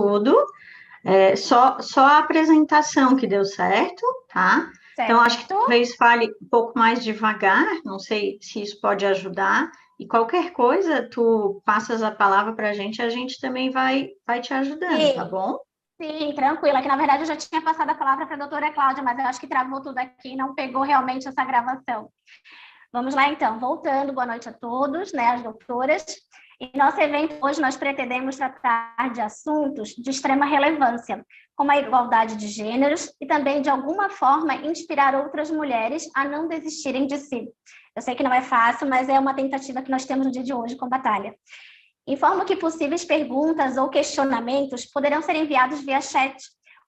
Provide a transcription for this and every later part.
tudo. Só a apresentação que deu certo, tá? Então, acho que Certo? talvez fale um pouco mais devagar, não sei se isso pode ajudar. E qualquer coisa, tu passas a palavra para a gente também vai te ajudando, tá Sim, bom? sim, tranquila, que na verdade eu já tinha passado a palavra para a doutora Cláudia, mas eu acho que travou tudo aqui e não pegou realmente essa gravação. Vamos lá, então, voltando, boa noite a todos, né, as doutoras. Em nosso evento hoje nós pretendemos tratar de assuntos de extrema relevância, como a igualdade de gêneros e também, de alguma forma, inspirar outras mulheres a não desistirem de si. Eu sei que não é fácil, mas é uma tentativa que nós temos no dia de hoje com Batalha. Informo que possíveis perguntas ou questionamentos poderão ser enviados via chat,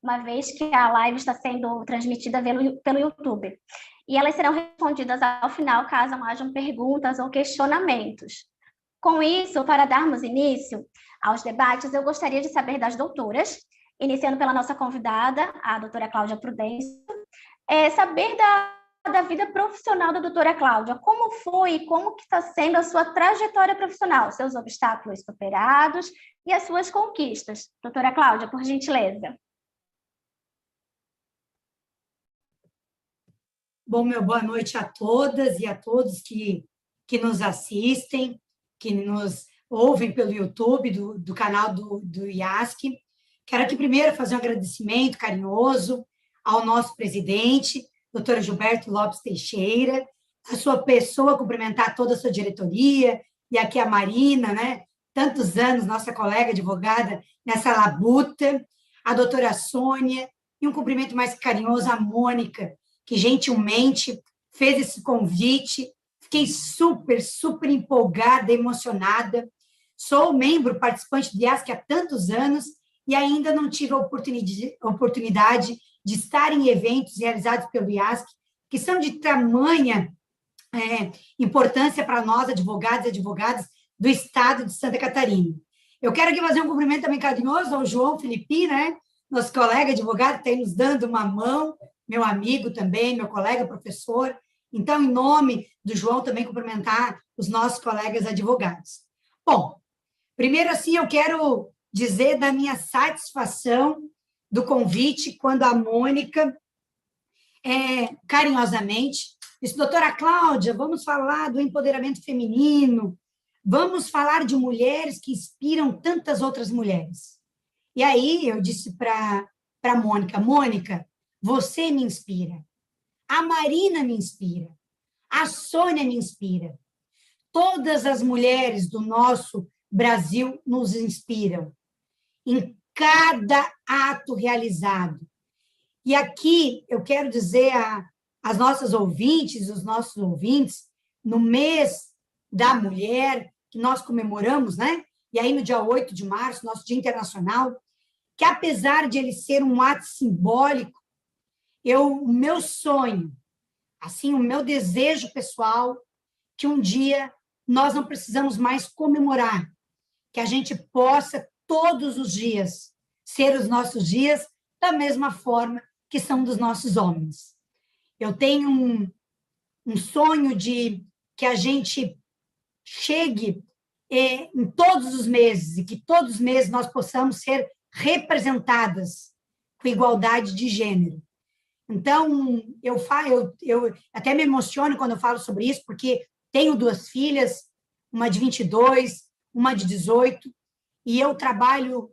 uma vez que a live está sendo transmitida pelo YouTube. E elas serão respondidas ao final, caso hajam perguntas ou questionamentos. Com isso, para darmos início aos debates, eu gostaria de saber das doutoras, iniciando pela nossa convidada, a doutora Cláudia Prudêncio, saber da vida profissional da doutora Cláudia. Como foi e como que está sendo a sua trajetória profissional, seus obstáculos superados e as suas conquistas. Doutora Cláudia, por gentileza. Bom, meu boa noite a todas e a todos que nos assistem, que nos ouvem pelo YouTube do canal do IASC. Quero aqui primeiro fazer um agradecimento carinhoso ao nosso presidente, doutor Gilberto Lopes Teixeira, a sua pessoa, cumprimentar toda a sua diretoria, e aqui a Marina, né? Tantos anos, nossa colega advogada nessa labuta, a doutora Sônia, e um cumprimento mais carinhoso à Mônica, que gentilmente fez esse convite. Fiquei super, super empolgada, emocionada. Sou membro participante do IASC há tantos anos e ainda não tive a oportunidade de estar em eventos realizados pelo IASC, que são de tamanha importância para nós, advogados e advogadas do estado de Santa Catarina. Eu quero aqui fazer um cumprimento também carinhoso ao João Felipe, né? Nosso colega advogado, que está aí nos dando uma mão, meu amigo também, meu colega professor. Então, em nome do João, também cumprimentar os nossos colegas advogados. Bom, primeiro, assim, eu quero dizer da minha satisfação do convite, quando a Mônica, carinhosamente, disse: doutora Cláudia, vamos falar do empoderamento feminino, vamos falar de mulheres que inspiram tantas outras mulheres. E aí eu disse para a Mônica: Mônica, você me inspira, a Marina me inspira, a Sônia me inspira, todas as mulheres do nosso Brasil nos inspiram, em cada ato realizado. E aqui eu quero dizer às nossas ouvintes, os nossos ouvintes, no mês da mulher, que nós comemoramos, né? E aí no dia 8 de março, nosso Dia Internacional, que apesar de ele ser um ato simbólico, o meu sonho, assim, o meu desejo pessoal, que um dia nós não precisamos mais comemorar, que a gente possa todos os dias ser os nossos dias da mesma forma que são dos nossos homens. Eu tenho um sonho de que a gente chegue em todos os meses e que todos os meses nós possamos ser representadas com igualdade de gênero. Então, eu até me emociono quando eu falo sobre isso, porque tenho duas filhas, uma de 22, uma de 18, e eu trabalho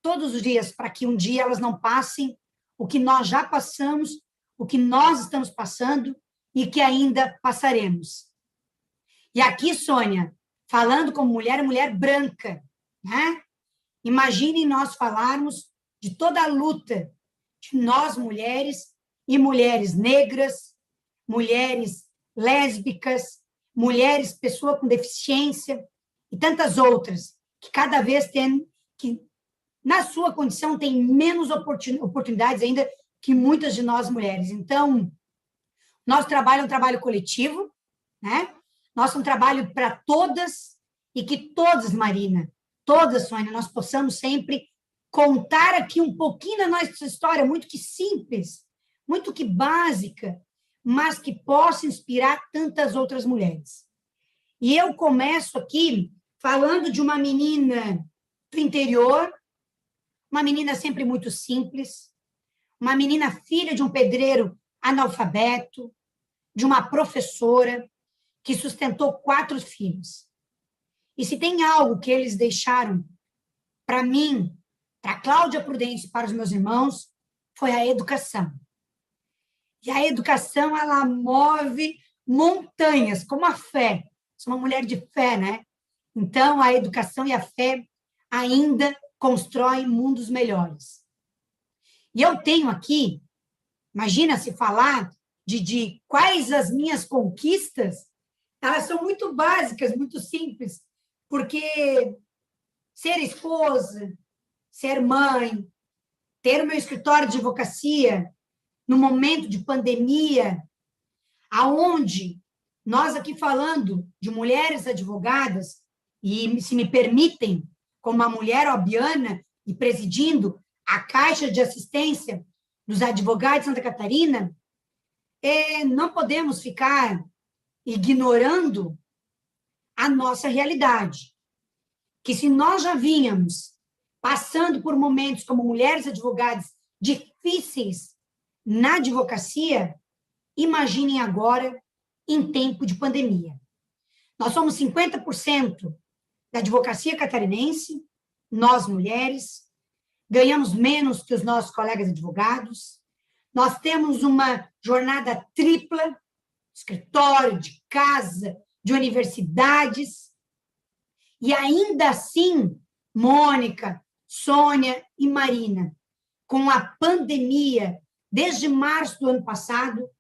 todos os dias para que um dia elas não passem o que nós já passamos, o que nós estamos passando e que ainda passaremos. E aqui, Sônia, falando como mulher branca, né? Imaginem nós falarmos de toda a luta de nós, mulheres, e mulheres negras, mulheres lésbicas, mulheres, pessoa com deficiência e tantas outras, que cada vez tem, que na sua condição tem menos oportunidades ainda que muitas de nós mulheres. Então, nosso trabalho é um trabalho coletivo, né? Nosso é um trabalho para todas e que todas, Marina, todas, Sônia, nós possamos sempre contar aqui um pouquinho da nossa história, muito que simples, muito que básica, mas que possa inspirar tantas outras mulheres. E eu começo aqui falando de uma menina do interior, uma menina sempre muito simples, uma menina filha de um pedreiro analfabeto, de uma professora que sustentou 4 filhos. E se tem algo que eles deixaram para mim, para Cláudia Prudêncio e para os meus irmãos, foi a educação. E a educação, ela move montanhas, como a fé. Sou uma mulher de fé, né? Então, a educação e a fé ainda constroem mundos melhores. E eu tenho aqui, imagina se falar de quais as minhas conquistas, elas são muito básicas, muito simples, porque ser esposa, ser mãe, ter o meu escritório de advocacia no momento de pandemia, aonde nós aqui falando de mulheres advogadas, e se me permitem, como uma mulher obiana e presidindo a Caixa de Assistência dos Advogados de Santa Catarina, não podemos ficar ignorando a nossa realidade. Que se nós já vínhamos passando por momentos como mulheres advogadas difíceis na advocacia, imaginem agora em tempo de pandemia. Nós somos 50% da advocacia catarinense, nós mulheres, ganhamos menos que os nossos colegas advogados, nós temos uma jornada tripla, de escritório, de casa, de universidades, e ainda assim, Mônica, Sônia e Marina, com a pandemia, desde março do ano passado,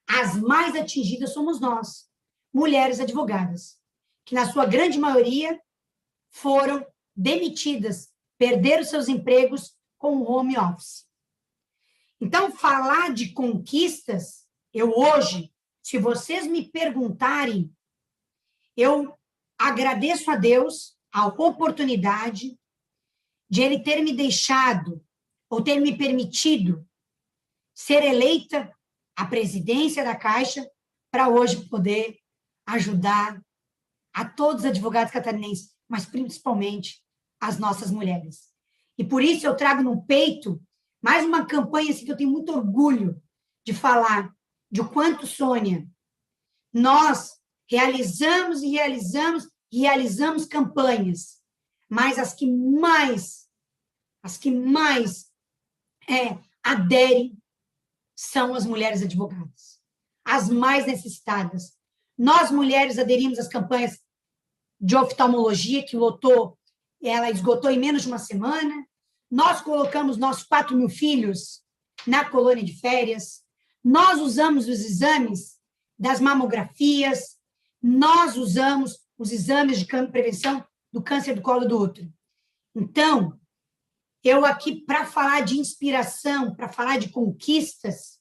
as mais atingidas somos nós, mulheres advogadas, que na sua grande maioria foram demitidas, perderam seus empregos com o home office. Então, falar de conquistas, eu hoje, se vocês me perguntarem, eu agradeço a Deus a oportunidade de Ele ter me deixado, ou ter me permitido, ser eleita à presidência da Caixa, para hoje poder ajudar a todos os advogados catarinenses, mas principalmente as nossas mulheres. E por isso eu trago no peito mais uma campanha assim, que eu tenho muito orgulho de falar, de o quanto, Sônia, nós realizamos e realizamos campanhas, mas as que mais aderem são as mulheres advogadas, as mais necessitadas. Nós, mulheres, aderimos às campanhas de oftalmologia, que ela esgotou em menos de uma semana. Nós colocamos nossos 4.000 filhos na colônia de férias. Nós usamos os exames das mamografias. Nós usamos os exames de prevenção do câncer do colo do útero. Então, eu aqui, para falar de inspiração, para falar de conquistas,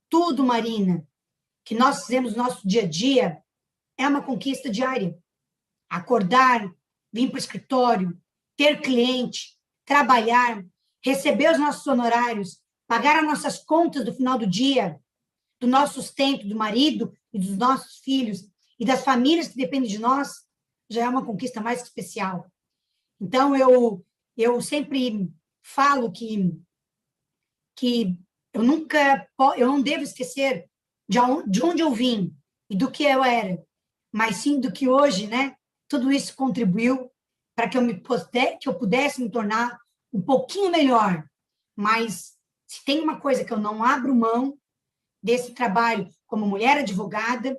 tudo, Marina, que nós fizemos no nosso dia a dia, é uma conquista diária. Acordar, vir para o escritório, ter cliente, trabalhar, receber os nossos honorários, pagar as nossas contas do final do dia, do nosso sustento, do marido e dos nossos filhos e das famílias que dependem de nós, já é uma conquista mais especial. Então, eu sempre falo que eu não devo esquecer de onde eu vim e do que eu era, mas sim do que hoje, né? Tudo isso contribuiu para que eu pudesse me tornar um pouquinho melhor. Mas se tem uma coisa que eu não abro mão desse trabalho como mulher advogada,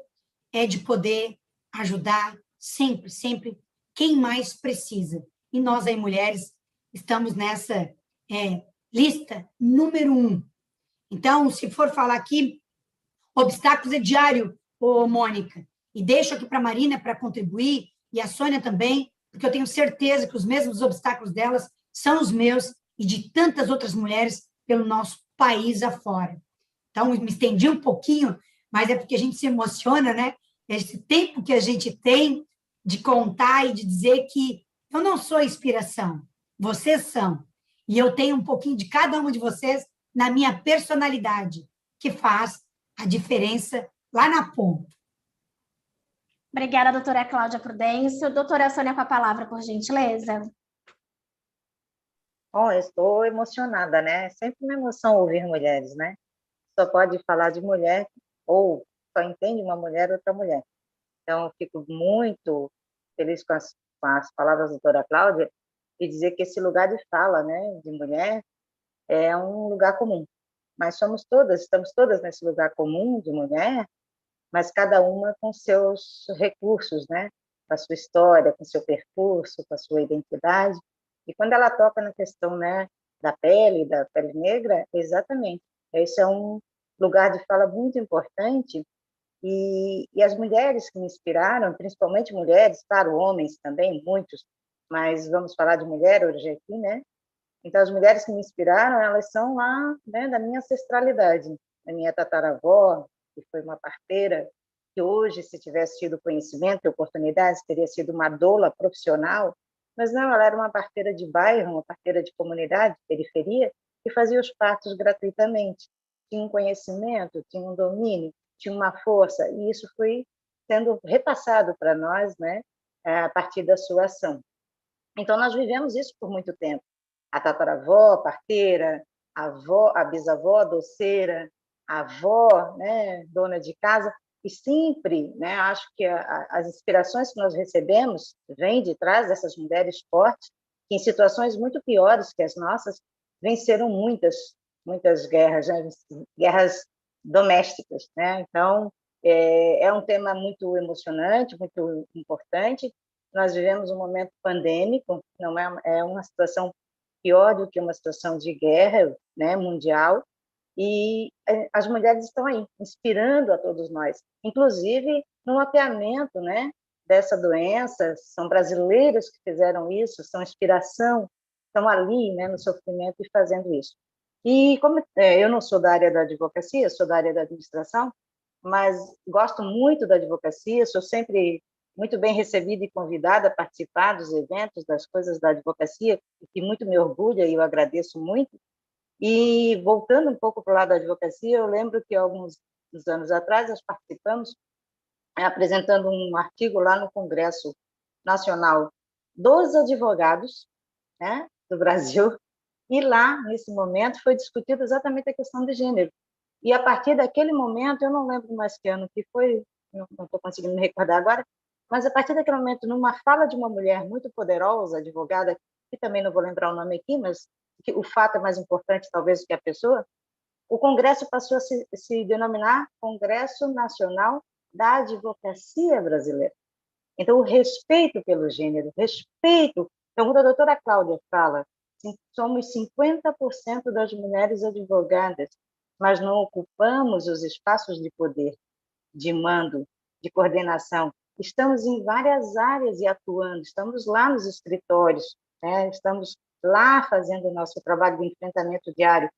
é de poder ajudar sempre, sempre quem mais precisa. E nós aí, mulheres, estamos nessa lista número 1. Então, se for falar aqui, obstáculos é diário, Mônica. E deixo aqui para a Marina para contribuir, e a Sônia também, porque eu tenho certeza que os mesmos obstáculos delas são os meus e de tantas outras mulheres pelo nosso país afora. Então, me estendi um pouquinho, mas é porque a gente se emociona, né? Esse tempo que a gente tem de contar e de dizer que eu não sou inspiração, vocês são. E eu tenho um pouquinho de cada uma de vocês na minha personalidade, que faz a diferença lá na ponta. Obrigada, doutora Cláudia Prudêncio. Doutora Sônia, com a palavra, por gentileza. Oh, eu estou emocionada, né? É sempre uma emoção ouvir mulheres, né? Só pode falar de mulher ou só entende uma mulher, outra mulher. Então, eu fico muito feliz com as palavras da doutora Cláudia e dizer que esse lugar de fala, né, de mulher, é um lugar comum. Mas somos todas, estamos todas nesse lugar comum de mulher, mas cada uma com seus recursos, né? Com a sua história, com seu percurso, com a sua identidade. E quando ela toca na questão, né, da pele negra, exatamente. Esse é um lugar de fala muito importante e as mulheres que me inspiraram, principalmente mulheres, claro, homens também, muitos, mas vamos falar de mulher hoje aqui, né? Então, as mulheres que me inspiraram, elas são lá, né, da minha ancestralidade. A minha tataravó, que foi uma parteira, que hoje, se tivesse tido conhecimento e oportunidades, teria sido uma doula profissional, mas não, ela era uma parteira de bairro, uma parteira de comunidade, de periferia, que fazia os partos gratuitamente. Tinha um conhecimento, tinha um domínio, tinha uma força, e isso foi sendo repassado para nós, né, a partir da sua ação. Então, nós vivemos isso por muito tempo. A tataravó, a parteira, a avó, a bisavó, a doceira, a avó, né, dona de casa, e sempre, né, acho que as inspirações que nós recebemos vêm de trás dessas mulheres fortes, que em situações muito piores que as nossas, venceram muitas guerras, né, guerras domésticas, né? Então, é um tema muito emocionante, muito importante. Nós vivemos um momento pandêmico, não é uma situação pior do que uma situação de guerra, né, mundial, e as mulheres estão aí, inspirando a todos nós, inclusive no mapeamento, né, dessa doença. São brasileiros que fizeram isso, são inspiração, estão ali, né, no sofrimento e fazendo isso. E como eu não sou da área da advocacia, sou da área da administração, mas gosto muito da advocacia, sou sempre muito bem recebida e convidada a participar dos eventos, das coisas da advocacia, que muito me orgulha e eu agradeço muito. E voltando um pouco para o lado da advocacia, eu lembro que alguns anos atrás nós participamos apresentando um artigo lá no Congresso Nacional dos Advogados, né, do Brasil, e lá, nesse momento, foi discutida exatamente a questão de gênero. E a partir daquele momento, eu não lembro mais que ano que foi, não estou conseguindo me recordar agora, mas a partir daquele momento, numa fala de uma mulher muito poderosa, advogada, que também não vou lembrar o nome aqui, mas que o fato é mais importante talvez do que a pessoa, o Congresso passou a se denominar Congresso Nacional da Advocacia Brasileira. Então, o respeito pelo gênero, respeito. Então, quando a doutora Cláudia fala, somos 50% das mulheres advogadas, mas não ocupamos os espaços de poder, de mando, de coordenação. Estamos em várias áreas e atuando, estamos lá nos escritórios, né? Estamos lá fazendo o nosso trabalho de enfrentamento diário,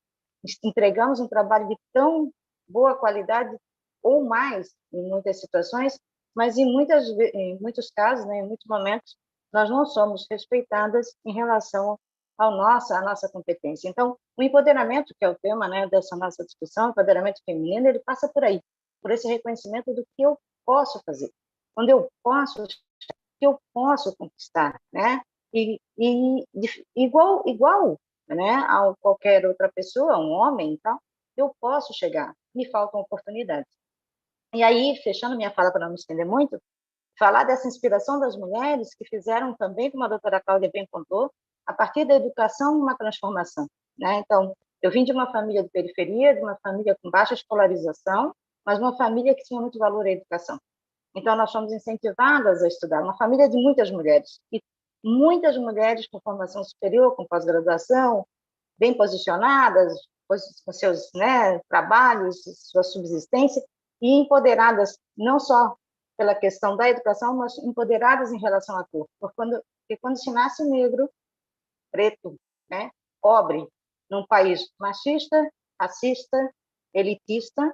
entregamos um trabalho de tão boa qualidade ou mais em muitas situações, mas em muitos casos, né, em muitos momentos, nós não somos respeitadas em relação à nossa competência. Então, o empoderamento, que é o tema, né, dessa nossa discussão, o empoderamento feminino, ele passa por aí, por esse reconhecimento do que eu posso fazer, quando eu posso, o que eu posso conquistar, né? E igual, né, a qualquer outra pessoa, um homem e tal, eu posso chegar, me faltam oportunidades. E aí, fechando minha fala para não me estender muito, falar dessa inspiração das mulheres que fizeram também, como a doutora Cláudia bem contou, a partir da educação, uma transformação, né? Então, eu vim de uma família de periferia, de uma família com baixa escolarização, mas uma família que tinha muito valor à educação. Então, nós fomos incentivadas a estudar, uma família de muitas mulheres, e muitas mulheres com formação superior, com pós-graduação, bem posicionadas, com seus, né, trabalhos, sua subsistência, e empoderadas, não só pela questão da educação, mas empoderadas em relação à cor. Porque quando se nasce negro, preto, né, pobre, num país machista, racista, elitista,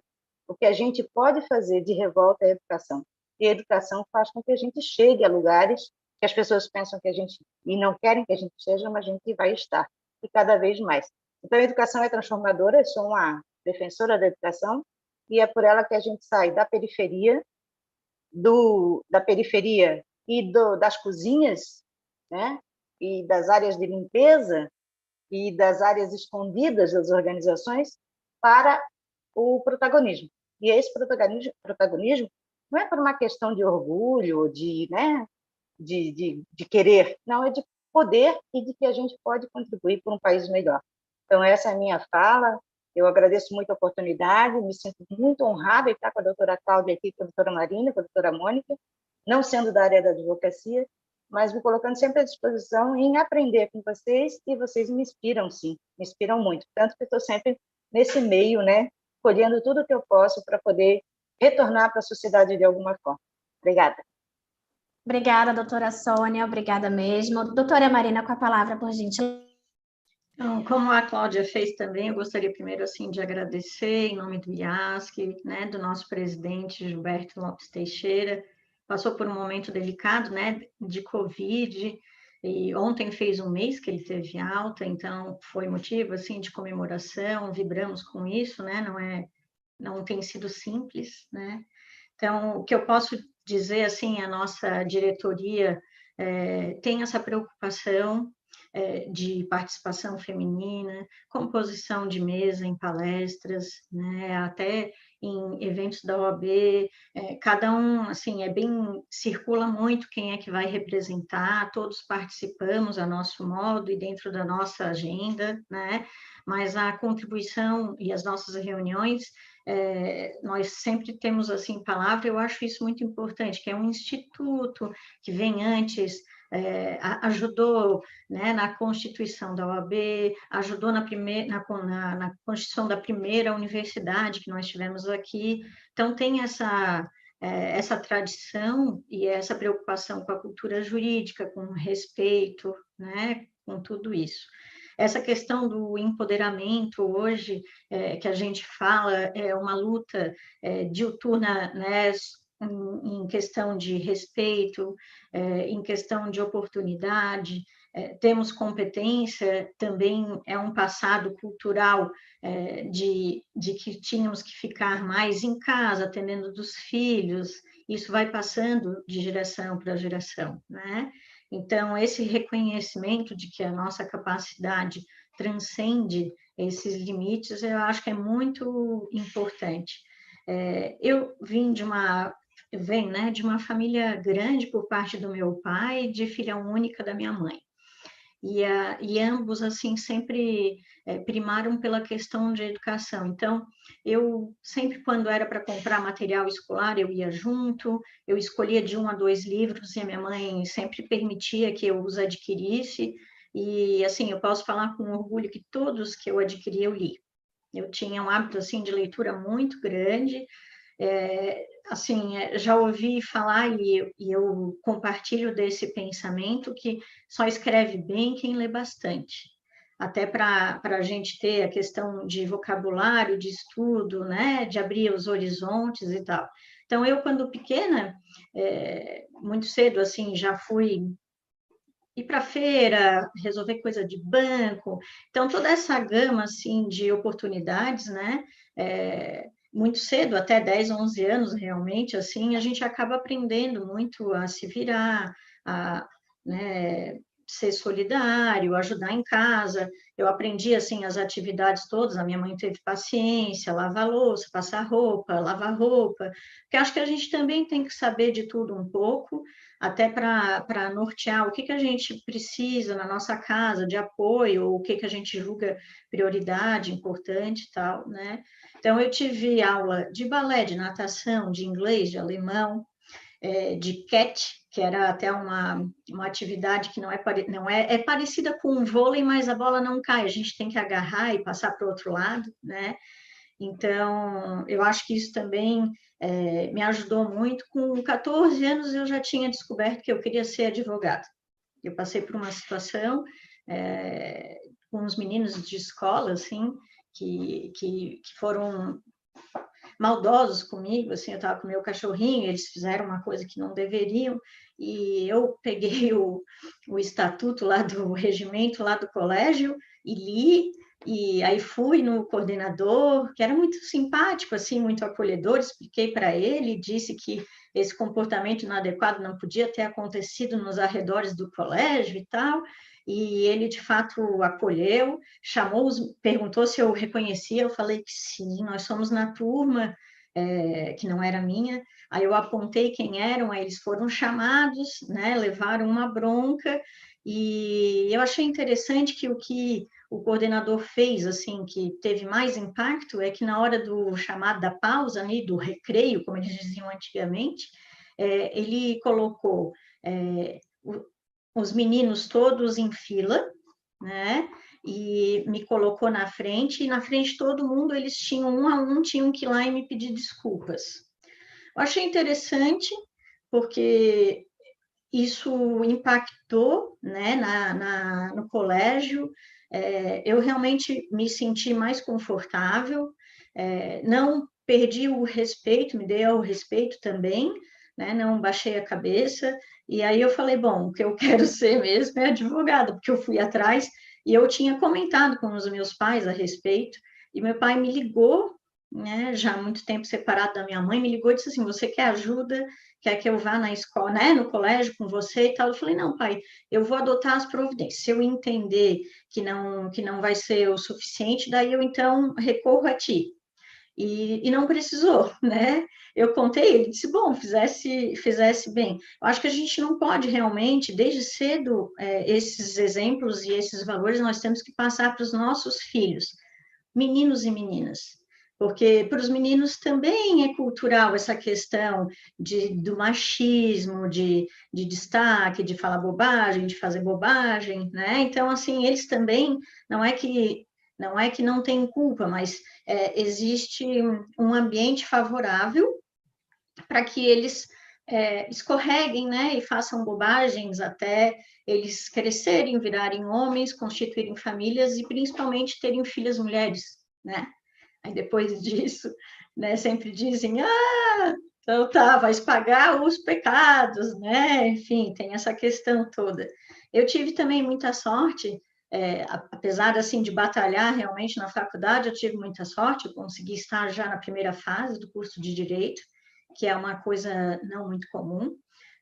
o que a gente pode fazer de revolta é a educação. E a educação faz com que a gente chegue a lugares que as pessoas pensam que a gente, e não querem que a gente seja, mas a gente vai estar, e cada vez mais. Então, a educação é transformadora, eu sou uma defensora da educação, e é por ela que a gente sai da periferia, da periferia e das cozinhas, né, e das áreas de limpeza, e das áreas escondidas das organizações para o protagonismo. E esse protagonismo não é por uma questão de orgulho, né, de querer, não, é de poder e de que a gente pode contribuir para um país melhor. Então, essa é a minha fala. Eu agradeço muito a oportunidade, me sinto muito honrada de estar com a doutora Cláudia aqui, com a doutora Marina, com a doutora Mônica, não sendo da área da advocacia, mas me colocando sempre à disposição em aprender com vocês, e vocês me inspiram, sim, me inspiram muito. Tanto que estou sempre nesse meio, né, colhendo tudo o que eu posso para poder retornar para a sociedade de alguma forma. Obrigada. Obrigada, doutora Sônia, obrigada mesmo. Doutora Marina, com a palavra, por gentileza. Então, como a Cláudia fez também, eu gostaria primeiro assim de agradecer em nome do IASC, né, do nosso presidente Gilberto Lopes Teixeira. Passou por um momento delicado, né, de Covid, e ontem fez um mês que ele teve alta, então foi motivo assim de comemoração, vibramos com isso, né, não tem sido simples, né. Então, o que eu posso dizer assim, a nossa diretoria tem essa preocupação de participação feminina, composição de mesa em palestras, né, até em eventos da OAB, cada um, assim, circula muito quem é que vai representar, todos participamos a nosso modo e dentro da nossa agenda, né, mas a contribuição e as nossas reuniões, nós sempre temos, assim, palavra, eu acho isso muito importante, que é um instituto que vem antes, ajudou, né, na constituição da OAB, ajudou na constituição da primeira universidade que nós tivemos aqui. Então, tem essa tradição e essa preocupação com a cultura jurídica, com respeito, né, com tudo isso. Essa questão do empoderamento hoje, que a gente fala, é uma luta diuturna, né, em questão de respeito, em questão de oportunidade, temos competência, também é um passado cultural de que tínhamos que ficar mais em casa, atendendo dos filhos, isso vai passando de geração para geração, né? Então, esse reconhecimento de que a nossa capacidade transcende esses limites, eu acho que é muito importante. Eu venho, né, de uma família grande por parte do meu pai, de filha única da minha mãe. E ambos, assim, sempre primaram pela questão de educação. Então, eu sempre, quando era para comprar material escolar, eu ia junto, eu escolhia de 1 a 2 livros, e a minha mãe sempre permitia que eu os adquirisse, e, assim, eu posso falar com orgulho que todos que eu adquiri, eu li. Eu tinha um hábito, assim, de leitura muito grande, assim, já ouvi falar e eu compartilho desse pensamento que só escreve bem quem lê bastante, até para a gente ter a questão de vocabulário, de estudo, né, de abrir os horizontes e tal. Então, eu, quando pequena, muito cedo, assim, já fui ir para feira, resolver coisa de banco, então toda essa gama, assim, de oportunidades, né, muito cedo, até 10, 11 anos, realmente, assim, a gente acaba aprendendo muito a se virar, a, né, ser solidário, ajudar em casa. Eu aprendi, assim, as atividades todas, a minha mãe teve paciência, lavar louça, passar roupa, lavar roupa, porque acho que a gente também tem que saber de tudo um pouco, até para nortear o que a gente precisa na nossa casa de apoio, ou o que a gente julga prioridade, importante e tal, né? Então, eu tive aula de balé, de natação, de inglês, de alemão, de cat, que era até uma atividade que não é parecida com um vôlei, mas a bola não cai, a gente tem que agarrar e passar para o outro lado, né? Então, eu acho que isso também me ajudou muito. Com 14 anos, eu já tinha descoberto que eu queria ser advogada. Eu passei por uma situação com uns meninos de escola, assim, que foram maldosos comigo, assim, eu estava com meu cachorrinho, eles fizeram uma coisa que não deveriam, e eu peguei o estatuto lá do regimento, lá do colégio, e li, e aí fui no coordenador, que era muito simpático, assim, muito acolhedor, expliquei para ele, disse que esse comportamento inadequado não podia ter acontecido nos arredores do colégio e tal, e ele, de fato, acolheu, perguntou se eu reconhecia, eu falei que sim, nós somos na turma, que não era minha, aí eu apontei quem eram, aí eles foram chamados, né, levaram uma bronca, e eu achei interessante que o que o coordenador fez, assim, que teve mais impacto, é que na hora do chamado da pausa, né, do recreio, como eles diziam antigamente, ele colocou os meninos todos em fila, né, e me colocou na frente, e na frente de todo mundo, eles tinham um a um, tinham que ir lá e me pedir desculpas. Eu achei interessante, porque isso impactou, né, no colégio, eu realmente me senti mais confortável, não perdi o respeito, me dei ao respeito também, né, não baixei a cabeça, e aí eu falei, bom, o que eu quero ser mesmo é advogada, porque eu fui atrás, e eu tinha comentado com os meus pais a respeito, e meu pai me ligou, né, já há muito tempo separado da minha mãe, me ligou e disse assim, você quer ajuda? Quer que eu vá na escola, né, no colégio com você e tal? Eu falei, não, pai, eu vou adotar as providências. Se eu entender que não vai ser o suficiente, daí eu então recorro a ti. E não precisou, né? Eu contei, ele disse, bom, fizesse bem. Eu acho que a gente não pode realmente, desde cedo, esses exemplos e esses valores nós temos que passar para os nossos filhos, meninos e meninas. Porque para os meninos também é cultural essa questão do machismo, de destaque, de falar bobagem, de fazer bobagem, né? Então, assim, eles também, não é que não tem culpa, mas existe um ambiente favorável para que eles escorreguem, né, e façam bobagens até eles crescerem, virarem homens, constituírem famílias e principalmente terem filhas mulheres, né? Aí depois disso, né, sempre dizem, então tá, vai pagar os pecados, né? Enfim, tem essa questão toda. Eu tive também muita sorte, apesar assim de batalhar realmente na faculdade, eu tive muita sorte, eu consegui estar já na primeira fase do curso de Direito, que é uma coisa não muito comum,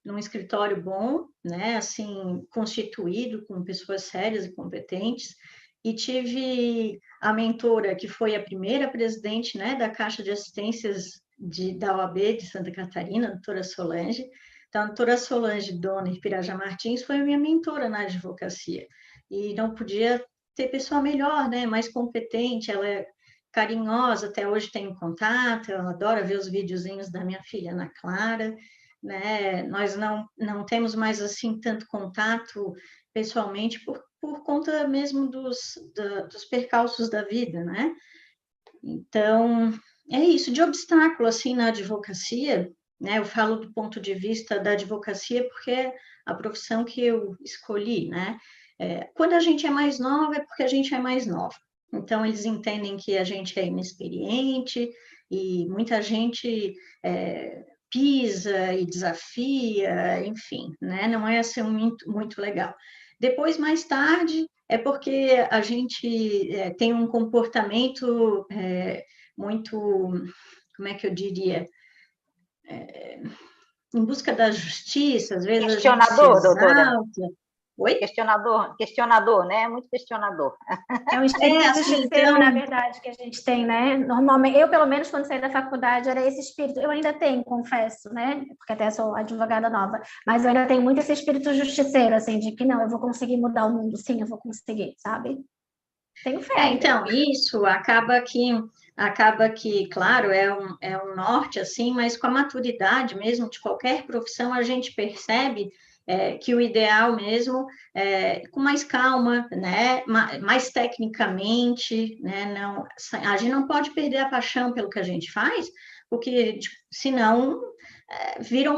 num escritório bom, né, assim, constituído com pessoas sérias e competentes, e tive a mentora, que foi a primeira presidente, né, da Caixa de Assistências da OAB de Santa Catarina, a doutora Solange. Então, a doutora Solange Donner Piraja Martins foi a minha mentora na advocacia, e não podia ter pessoa melhor, né, mais competente, ela é carinhosa, até hoje tenho contato, ela adora ver os videozinhos da minha filha Ana Clara, né, nós não temos mais, assim, tanto contato pessoalmente por conta mesmo dos percalços da vida, né? Então, é isso, de obstáculo, assim, na advocacia, né? Eu falo do ponto de vista da advocacia porque é a profissão que eu escolhi, né? Quando a gente é mais nova, é porque a gente é mais nova. Então, eles entendem que a gente é inexperiente e muita gente pisa e desafia, enfim, né? Não é assim muito legal. Depois, mais tarde, é porque a gente tem um comportamento muito, como é que eu diria, em busca da justiça, às vezes a gente se exalta. Oi? Questionador, né? Muito questionador. É um espírito justiceiro, na verdade, que a gente tem, né? Normalmente, eu, pelo menos, quando saí da faculdade, era esse espírito. Eu ainda tenho, confesso, né? Porque até sou advogada nova, mas eu ainda tenho muito esse espírito justiceiro, assim, de que não, eu vou conseguir mudar o mundo, sim, eu vou conseguir, sabe? Tenho fé. Então, isso acaba que, claro, é um norte, assim, mas com a maturidade mesmo de qualquer profissão, a gente percebe que o ideal mesmo com mais calma, né, mais tecnicamente, né, a gente não pode perder a paixão pelo que a gente faz, porque senão vira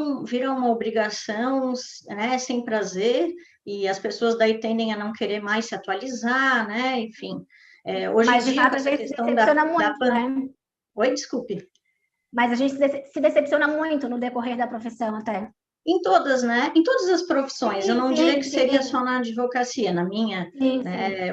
uma obrigação, né, sem prazer, e as pessoas daí tendem a não querer mais se atualizar, né, enfim. Hoje Mas, em de dia, fato, com a essa gente se questão decepciona muito, né? Oi, desculpe. Mas a gente se decepciona muito no decorrer da profissão, até. Em todas, né? Em todas as profissões. Sim, Eu não sim, diria que seria sim. só na advocacia, na minha Sim,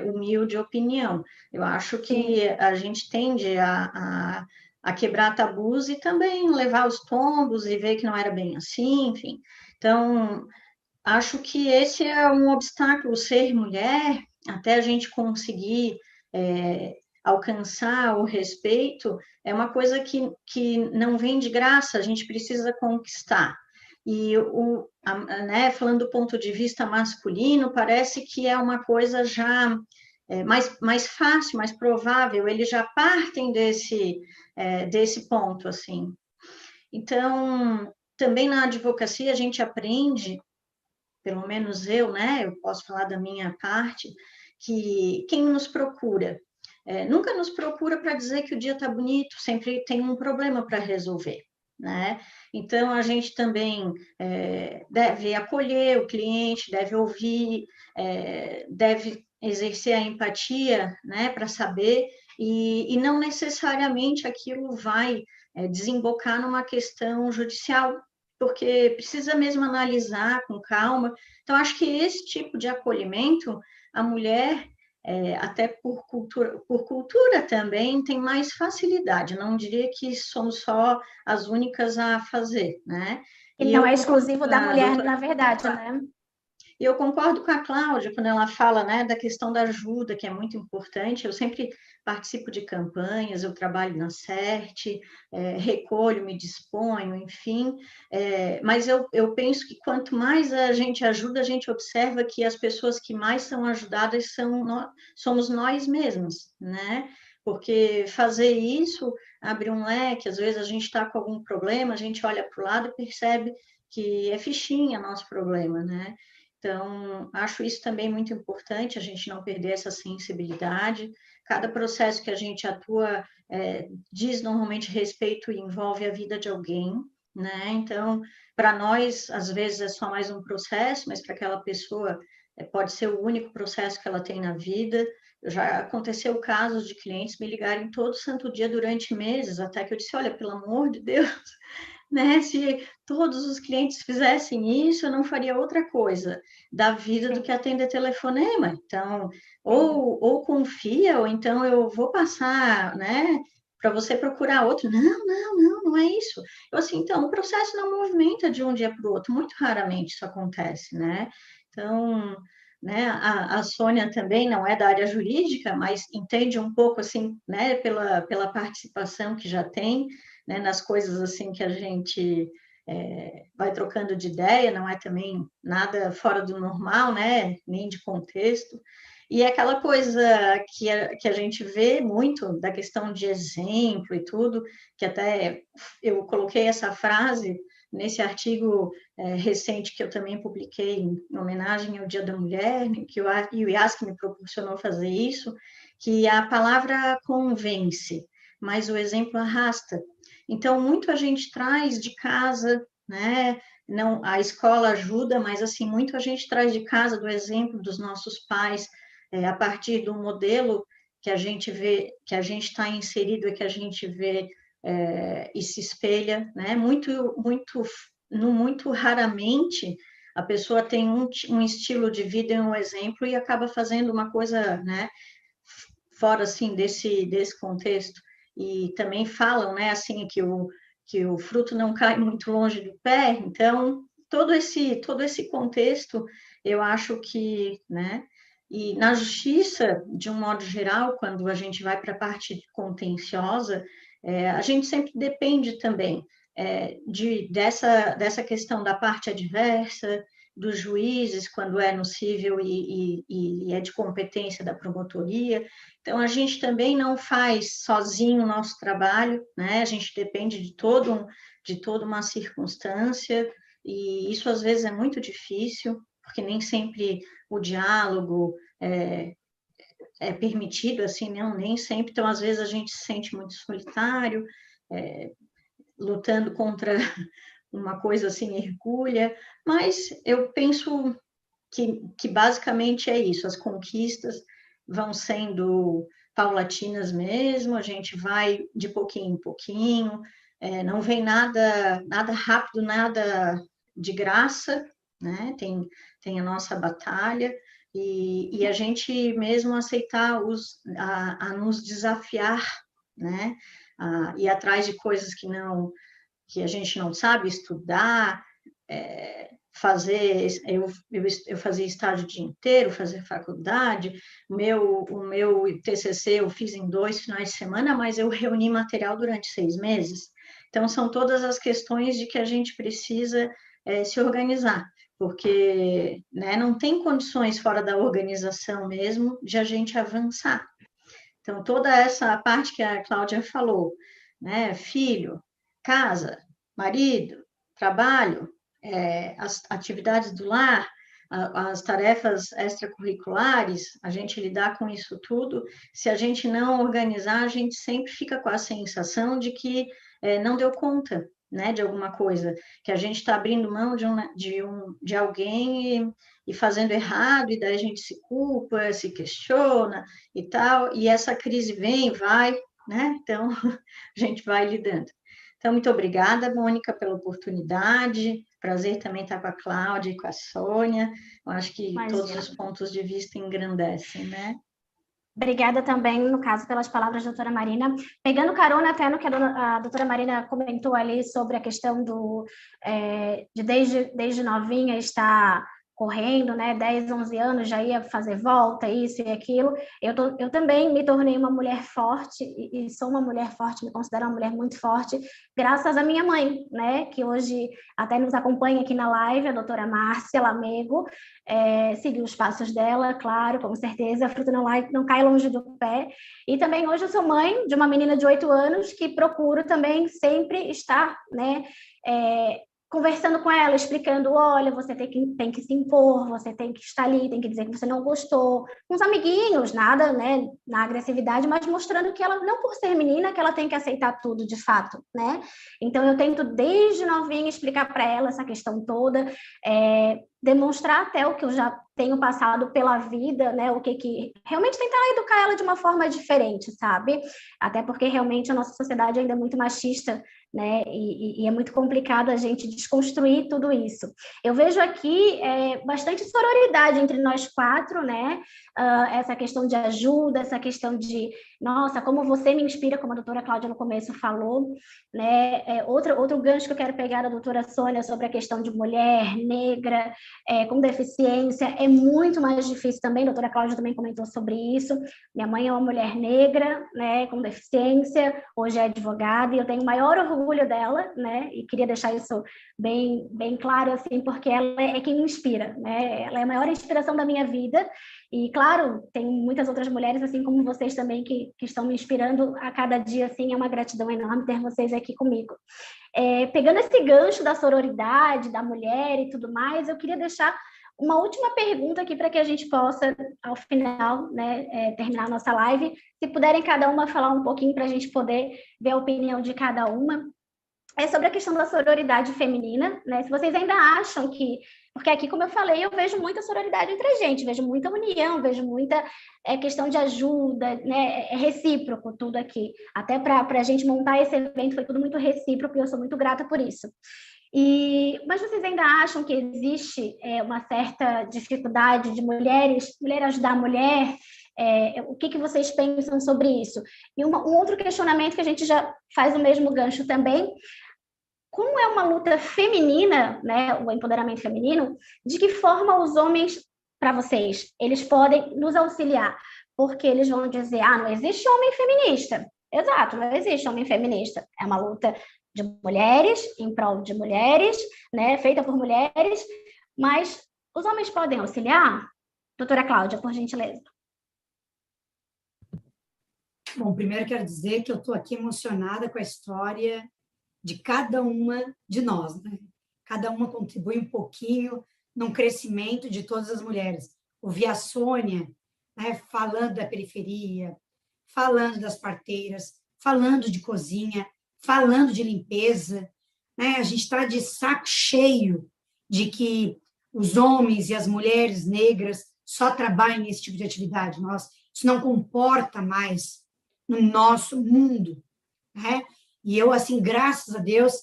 humilde opinião. Eu acho sim. que a gente tende a quebrar tabus e também levar os tombos e ver que não era bem assim, enfim. Então, acho que esse é um obstáculo, ser mulher, até a gente conseguir alcançar o respeito, é uma coisa que não vem de graça, a gente precisa conquistar. E, né, falando do ponto de vista masculino, parece que é uma coisa já mais fácil, mais provável, eles já partem desse ponto, assim. Então, também na advocacia a gente aprende, pelo menos eu, né, eu posso falar da minha parte, que quem nos procura, nunca nos procura para dizer que o dia está bonito, sempre tem um problema para resolver, né? Então, a gente também deve acolher o cliente, deve ouvir, deve exercer a empatia, né, para saber, e não necessariamente aquilo vai desembocar numa questão judicial, porque precisa mesmo analisar com calma. Então, acho que esse tipo de acolhimento, a mulher, até por cultura também, tem mais facilidade. Não diria que somos só as únicas a fazer, né? E não é exclusivo da mulher, na verdade, né? E eu concordo com a Cláudia quando ela fala, né, da questão da ajuda, que é muito importante. Eu sempre participo de campanhas, eu trabalho na CERT, recolho, me disponho, enfim. Mas eu penso que quanto mais a gente ajuda, a gente observa que as pessoas que mais são ajudadas somos nós mesmos, né? Porque fazer isso abre um leque, às vezes a gente está com algum problema, a gente olha para o lado e percebe que é fichinha nosso problema, né? Então, acho isso também muito importante, a gente não perder essa sensibilidade. Cada processo que a gente atua diz normalmente respeito e envolve a vida de alguém, né? Então, para nós, às vezes é só mais um processo, mas para aquela pessoa pode ser o único processo que ela tem na vida. Já aconteceu casos de clientes me ligarem todo santo dia durante meses, até que eu disse, olha, pelo amor de Deus, né? Se todos os clientes fizessem isso, eu não faria outra coisa da vida do que atender telefonema. Então, ou confia, ou então eu vou passar, né? Para você procurar outro. Não é isso. Eu assim, então, o processo não movimenta de um dia para o outro. Muito raramente isso acontece, né? Então, né, a Sônia também não é da área jurídica, mas entende um pouco, assim, né, pela participação que já tem, né, nas coisas assim que a gente vai trocando de ideia, não é também nada fora do normal, né, nem de contexto. E é aquela coisa que a gente vê muito da questão de exemplo e tudo, que até eu coloquei essa frase nesse artigo recente que eu também publiquei em homenagem ao Dia da Mulher, que o IASC me proporcionou fazer isso, que a palavra convence, mas o exemplo arrasta. Então, muito a gente traz de casa, né? Não, a escola ajuda, mas assim, muito a gente traz de casa do exemplo dos nossos pais, a partir do modelo que a gente vê, que a gente está inserido e que a gente vê e se espelha, né? Muito raramente a pessoa tem um estilo de vida e um exemplo e acaba fazendo uma coisa, né? Fora assim desse contexto. E também falam, né, assim, que o fruto não cai muito longe do pé, então todo esse contexto, eu acho que, né, e na justiça, de um modo geral, quando a gente vai para a parte contenciosa, a gente sempre depende também dessa questão da parte adversa, dos juízes, quando é no cível e é de competência da promotoria. Então, a gente também não faz sozinho o nosso trabalho, né? A gente depende de toda uma circunstância, e isso às vezes é muito difícil, porque nem sempre o diálogo é permitido, assim, não, nem sempre. Então, às vezes, a gente se sente muito solitário, lutando contra uma coisa assim hercúlea, mas eu penso que basicamente é isso, as conquistas vão sendo paulatinas mesmo, a gente vai de pouquinho em pouquinho, não vem nada rápido, nada de graça, né? Tem a nossa batalha, e a gente mesmo aceitar a nos desafiar, né? A ir atrás de coisas que a gente não sabe estudar, eu fazia estágio o dia inteiro, fazia faculdade, o meu TCC eu fiz em 2 finais de semana, mas eu reuni material durante 6 meses. Então, são todas as questões de que a gente precisa se organizar, porque, né, não tem condições fora da organização mesmo de a gente avançar. Então, toda essa parte que a Cláudia falou, né, filho, casa, marido, trabalho, as atividades do lar, as tarefas extracurriculares, a gente lidar com isso tudo, se a gente não organizar, a gente sempre fica com a sensação de que não deu conta, né, de alguma coisa, que a gente está abrindo mão de alguém e fazendo errado, e daí a gente se culpa, se questiona e tal, e essa crise vem e vai, né, então a gente vai lidando. Então, muito obrigada, Mônica, pela oportunidade. Prazer também estar com a Cláudia e com a Sônia. Eu acho que todos os pontos de vista engrandecem, né? Obrigada também, no caso, pelas palavras da doutora Marina. Pegando carona até no que a doutora Marina comentou ali sobre a questão de desde novinha estar correndo, né, 10, 11 anos, já ia fazer volta, isso e aquilo. Eu também me tornei uma mulher forte, e sou uma mulher forte, me considero uma mulher muito forte, graças à minha mãe, né, que hoje até nos acompanha aqui na live, a doutora Márcia Lamego, seguiu os passos dela, claro, com certeza, a fruta não cai longe do pé. E também hoje eu sou mãe de uma menina de 8 anos, que procuro também sempre estar, né, conversando com ela, explicando, olha, você tem que se impor, você tem que estar ali, tem que dizer que você não gostou, com os amiguinhos, nada, né, na agressividade, mas mostrando que ela, não por ser menina, que ela tem que aceitar tudo de fato, né? Então, eu tento desde novinha explicar para ela essa questão toda, demonstrar até o que eu já tenho passado pela vida, né, o que realmente tentar educar ela de uma forma diferente, sabe? Até porque realmente a nossa sociedade ainda é muito machista, né, e é muito complicado a gente desconstruir tudo isso. Eu vejo aqui bastante sororidade entre nós 4, né, essa questão de ajuda, essa questão de, nossa, como você me inspira, como a doutora Cláudia no começo falou, né, outro gancho que eu quero pegar da doutora Sônia sobre a questão de mulher negra, com deficiência, é muito mais difícil também, a doutora Cláudia também comentou sobre isso. Minha mãe é uma mulher negra, né, com deficiência, hoje é advogada, e eu tenho o maior orgulho dela, né, e queria deixar isso bem, bem claro, assim, porque ela é quem me inspira, né, ela é a maior inspiração da minha vida, e claro, tem muitas outras mulheres, assim como vocês também, que estão me inspirando a cada dia, assim, é uma gratidão enorme ter vocês aqui comigo. Pegando esse gancho da sororidade, da mulher e tudo mais, eu queria deixar uma última pergunta aqui para que a gente possa, ao final, né, terminar a nossa live. Se puderem cada uma falar um pouquinho para a gente poder ver a opinião de cada uma. É sobre a questão da sororidade feminina, né? Se vocês ainda acham que... Porque aqui, como eu falei, eu vejo muita sororidade entre a gente, vejo muita união, vejo muita questão de ajuda, né? É recíproco tudo aqui. Até para a gente montar esse evento foi tudo muito recíproco e eu sou muito grata por isso. Mas vocês ainda acham que existe uma certa dificuldade de mulher ajudar a mulher? O que vocês pensam sobre isso? E um outro questionamento que a gente já faz o mesmo gancho também, como é uma luta feminina, né, o empoderamento feminino, de que forma os homens, para vocês, eles podem nos auxiliar? Porque eles vão dizer, não existe homem feminista. Exato, não existe homem feminista. É uma luta de mulheres, em prol de mulheres, né, feita por mulheres, mas os homens podem auxiliar? Doutora Cláudia, por gentileza. Bom, primeiro quero dizer que eu estou aqui emocionada com a história de cada uma de nós, né? Cada uma contribui um pouquinho no crescimento de todas as mulheres. Ouvi a Sônia, né, falando da periferia, falando das parteiras, falando de cozinha, falando de limpeza, né? A gente está de saco cheio de que os homens e as mulheres negras só trabalhem nesse tipo de atividade. Isso não comporta mais no nosso mundo, né? E eu, assim, graças a Deus,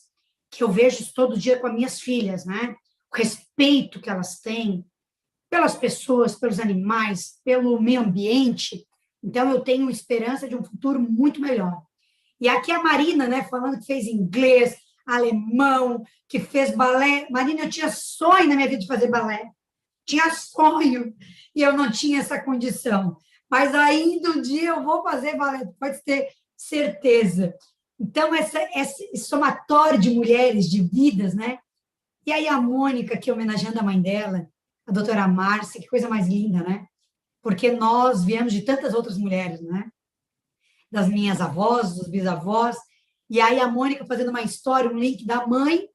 que eu vejo isso todo dia com as minhas filhas, né? O respeito que elas têm pelas pessoas, pelos animais, pelo meio ambiente. Então, eu tenho esperança de um futuro muito melhor. E aqui a Marina, né, falando que fez inglês, alemão, que fez balé. Marina, eu tinha sonho na minha vida de fazer balé. Tinha sonho, e eu não tinha essa condição. Mas ainda um dia eu vou fazer balé, pode ter certeza. Então, esse somatório de mulheres, de vidas, né? E aí a Mônica, que homenageando a mãe dela, a doutora Márcia, que coisa mais linda, né? Porque nós viemos de tantas outras mulheres, né? Das minhas avós, dos bisavós, e aí a Mônica fazendo uma história, um link da mãe,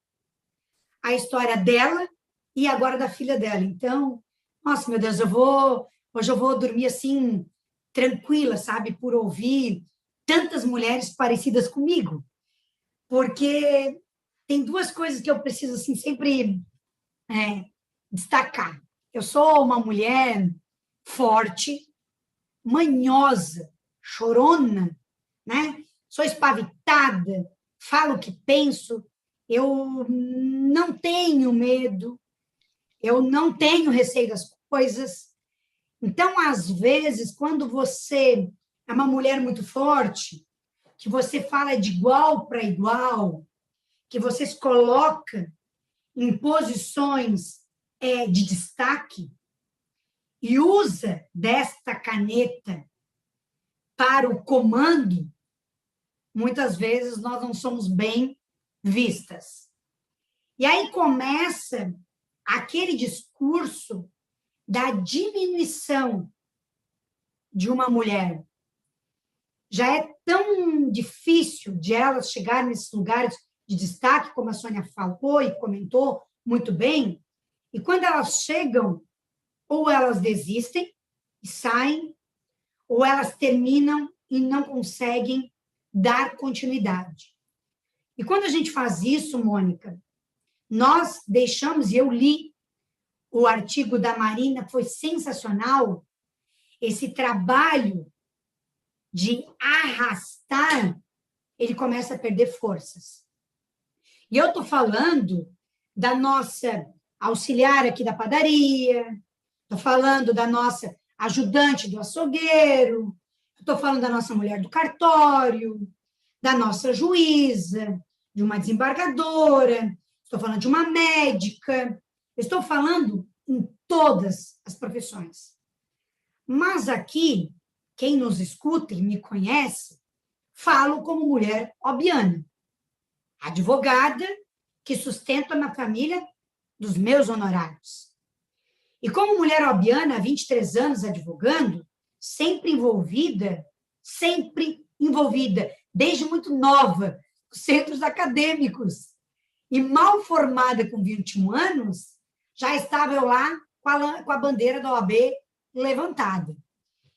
a história dela e agora da filha dela. Então, nossa, meu Deus, hoje eu vou dormir assim, tranquila, sabe? Por ouvir tantas mulheres parecidas comigo. Porque tem duas coisas que eu preciso, assim, sempre destacar. Eu sou uma mulher forte, manhosa, chorona, né? Sou espavitada, falo o que penso, eu não tenho medo, eu não tenho receio das coisas. Então, às vezes, quando você é uma mulher muito forte, que você fala de igual para igual, que você se coloca em posições de destaque e usa desta caneta para o comando, muitas vezes nós não somos bem vistas. E aí começa aquele discurso da diminuição de uma mulher. Já é tão difícil de elas chegarem nesses lugares de destaque, como a Sônia falou e comentou muito bem, e quando elas chegam, ou elas desistem e saem, ou elas terminam e não conseguem dar continuidade. E quando a gente faz isso, Mônica, nós deixamos, e eu li o artigo da Marina, foi sensacional, esse trabalho de arrastar, ele começa a perder forças. E eu estou falando da nossa auxiliar aqui da padaria, estou falando da nossa ajudante do açougueiro, estou falando da nossa mulher do cartório, da nossa juíza, de uma desembargadora, estou falando de uma médica, estou falando em todas as profissões. Mas aqui, quem nos escuta e me conhece, falo como mulher obiana, advogada que sustenta na família dos meus honorários. E como mulher obiana, há 23 anos advogando, sempre envolvida, desde muito nova, nos centros acadêmicos. E mal formada com 21 anos, já estava eu lá com a bandeira da OAB levantada.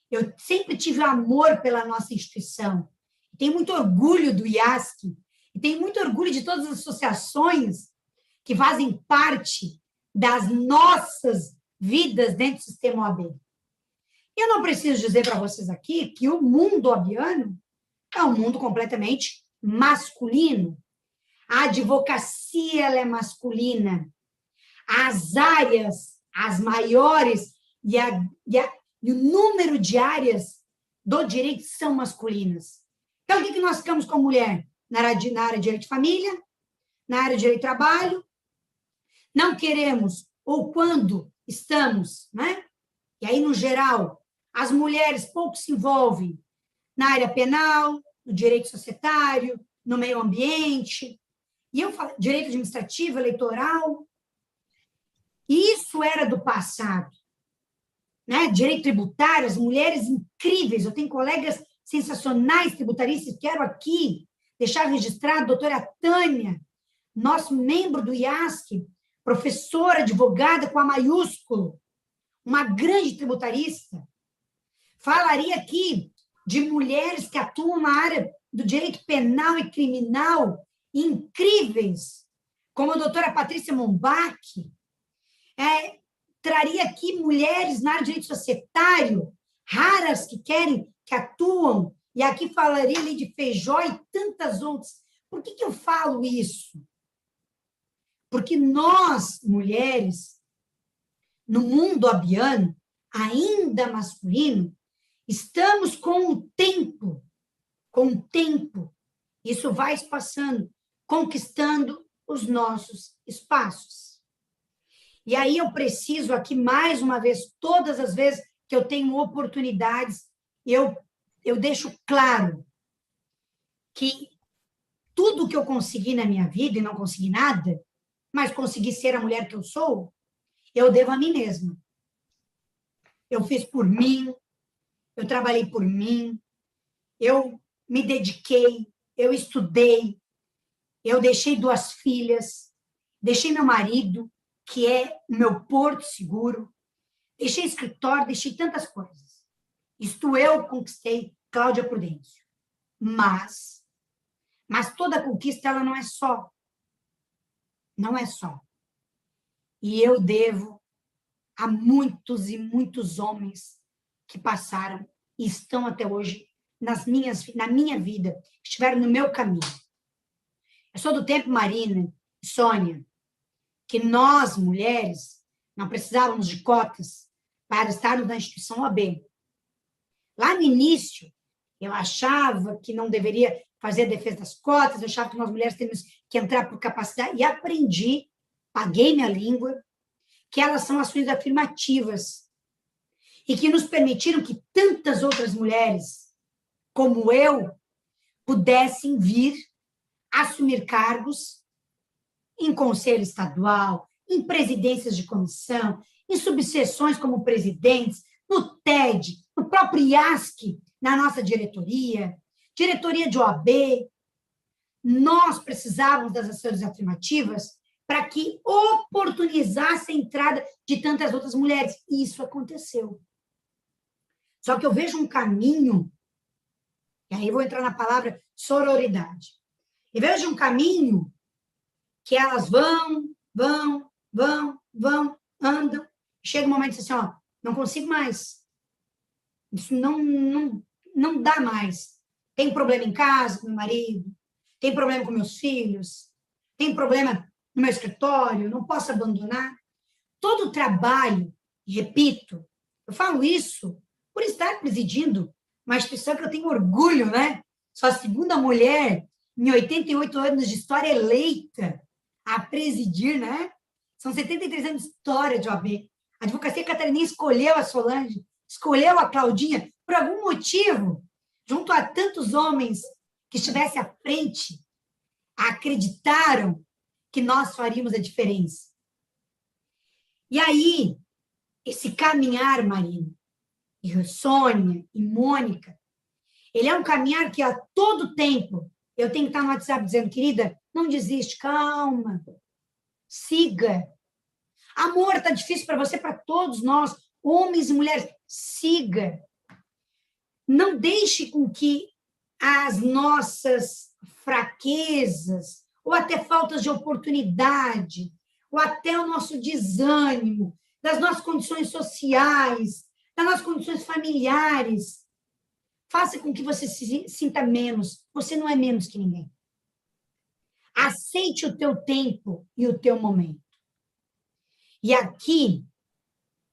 Eu sempre tive amor pela nossa instituição. Tenho muito orgulho do IASC, e tenho muito orgulho de todas as associações que fazem parte das nossas vidas dentro do sistema OAB. Eu não preciso dizer para vocês aqui que o mundo oabiano é um mundo completamente masculino. A advocacia ela é masculina. As áreas, as maiores, e o número de áreas do direito são masculinas. Então, o que nós ficamos com a mulher? Na área de direito de família, na área de direito de trabalho. Não queremos, ou quando estamos, né? E aí, no geral, as mulheres pouco se envolvem na área penal, no direito societário, no meio ambiente, e eu falo direito administrativo, eleitoral. Isso era do passado. Né? Direito tributário, as mulheres incríveis, eu tenho colegas sensacionais tributaristas, quero aqui deixar registrado a doutora Tânia, nosso membro do IASC, professora, advogada com A maiúsculo, uma grande tributarista. Falaria aqui de mulheres que atuam na área do direito penal e criminal, incríveis, como a doutora Patrícia Mombach. Traria aqui mulheres na área de direito societário, raras que atuam, e aqui falaria ali de Feijó e tantas outras. Por que eu falo isso? Porque nós, mulheres, no mundo oabiano, ainda masculino, estamos com o tempo, isso vai se passando, conquistando os nossos espaços. E aí eu preciso aqui, mais uma vez, todas as vezes que eu tenho oportunidades, eu deixo claro que tudo que eu consegui na minha vida, e não consegui nada, mas consegui ser a mulher que eu sou, eu devo a mim mesma. Eu fiz por mim, eu trabalhei por mim, eu me dediquei, eu estudei, eu deixei 2 filhas, deixei meu marido, que é o meu porto seguro, deixei escritório, deixei tantas coisas. Isto eu conquistei, Cláudia Prudêncio. Mas toda conquista, ela não é só. Não é só. E eu devo a muitos e muitos homens que passaram e estão até hoje na minha vida, que estiveram no meu caminho. Eu sou do tempo, Marina e Sônia, que nós, mulheres, não precisávamos de cotas para estarmos na instituição OAB. Lá no início, eu achava que não deveria fazer a defesa das cotas, eu achava que nós mulheres temos que entrar por capacidade, e aprendi, paguei minha língua, que elas são ações afirmativas e que nos permitiram que tantas outras mulheres, como eu, pudessem vir assumir cargos em conselho estadual, em presidências de comissão, em subseções como presidentes, no TED, no próprio IASC, na nossa diretoria de OAB. Nós precisávamos das ações afirmativas para que oportunizasse a entrada de tantas outras mulheres. E isso aconteceu. Só que eu vejo um caminho, e aí eu vou entrar na palavra sororidade. Eu vejo um caminho que elas vão, andam, chega um momento assim, ó, não consigo mais. Isso não dá mais. Tem problema em casa com meu marido, tem problema com meus filhos, tem problema no meu escritório, não posso abandonar. Todo o trabalho, repito, eu falo isso por estar presidindo uma instituição que eu tenho orgulho, né? Sou a segunda mulher em 88 anos de história eleita a presidir, né? São 73 anos de história de OAB. A Advocacia Catarinense escolheu a Solange, escolheu a Claudinha, por algum motivo, junto a tantos homens que estivessem à frente, acreditaram que nós faríamos a diferença. E aí, esse caminhar, Marina, e Sônia, e Mônica, ele é um caminhar que a todo tempo eu tenho que estar no WhatsApp dizendo, querida, não desiste, calma, siga. Amor, está difícil para você, para todos nós, homens e mulheres, siga. Não deixe com que as nossas fraquezas, ou até faltas de oportunidade, ou até o nosso desânimo, das nossas condições sociais, das nossas condições familiares, faça com que você se sinta menos. Você não é menos que ninguém. Aceite o teu tempo e o teu momento. E aqui,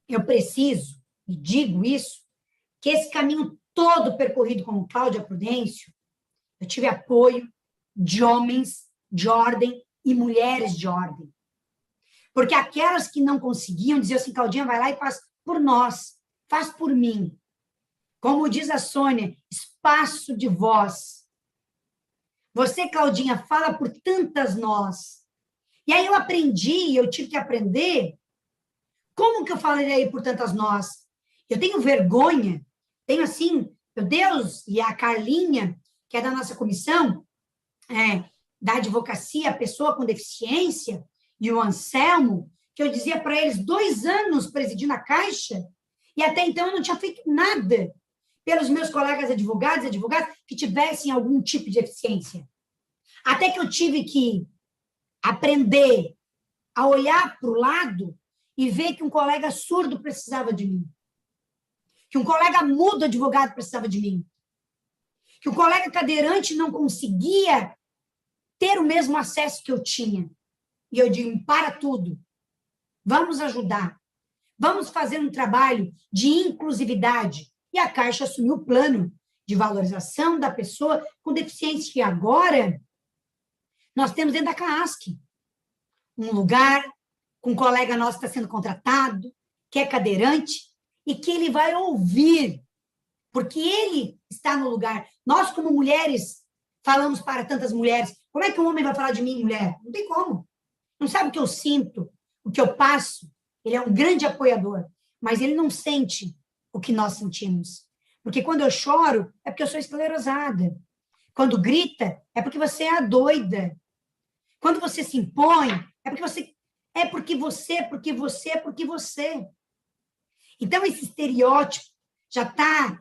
eu preciso, e digo isso, que esse caminho todo percorrido como Cláudia Prudêncio, eu tive apoio de homens de ordem e mulheres de ordem. Porque aquelas que não conseguiam, diziam assim, Claudinha, vai lá e faz por nós, faz por mim. Como diz a Sônia, espaço de voz. Você, Claudinha, fala por tantas nós. E aí eu aprendi, eu tive que aprender, como que eu falarei por tantas nós? Eu tenho vergonha, tenho assim, meu Deus, e a Carlinha, que é da nossa comissão, da advocacia, a pessoa com deficiência, e o Anselmo, que eu dizia para eles, 2 anos presidindo a Caixa, e até então eu não tinha feito nada pelos meus colegas advogados e advogadas que tivessem algum tipo de deficiência. Até que eu tive que aprender a olhar para o lado e ver que um colega surdo precisava de mim, que um colega mudo advogado precisava de mim, que um colega cadeirante não conseguia ter o mesmo acesso que eu tinha. E eu digo, para tudo, vamos ajudar, vamos fazer um trabalho de inclusividade. E a Caixa assumiu o plano de valorização da pessoa com deficiência, que agora Nós temos dentro da CAASC um lugar com um colega nosso que está sendo contratado, que é cadeirante, e que ele vai ouvir, porque ele está no lugar. Nós, como mulheres, falamos para tantas mulheres. Como é que um homem vai falar de mim, mulher? Não tem como. Não sabe o que eu sinto, o que eu passo. Ele é um grande apoiador, mas ele não sente o que nós sentimos. Porque quando eu choro, é porque eu sou esclerosada. Quando grita, é porque você é a doida. Quando você se impõe, é porque você... É porque você, porque você, é porque você. Então, esse estereótipo já tá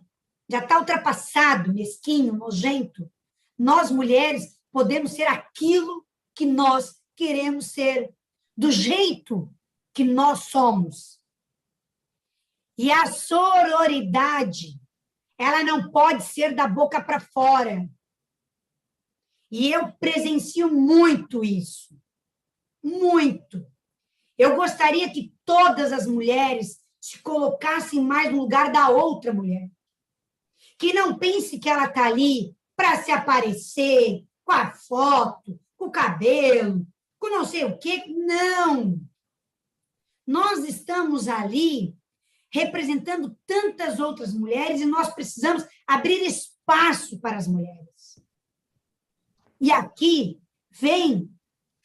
ultrapassado, mesquinho, nojento. Nós, mulheres, podemos ser aquilo que nós queremos ser, do jeito que nós somos. E a sororidade, ela não pode ser da boca para fora. E eu presencio muito isso. Muito. Eu gostaria que todas as mulheres se colocassem mais no lugar da outra mulher. Que não pense que ela está ali para se aparecer com a foto, com o cabelo, com não sei o quê. Não! Nós estamos ali representando tantas outras mulheres e nós precisamos abrir espaço para as mulheres. E aqui vem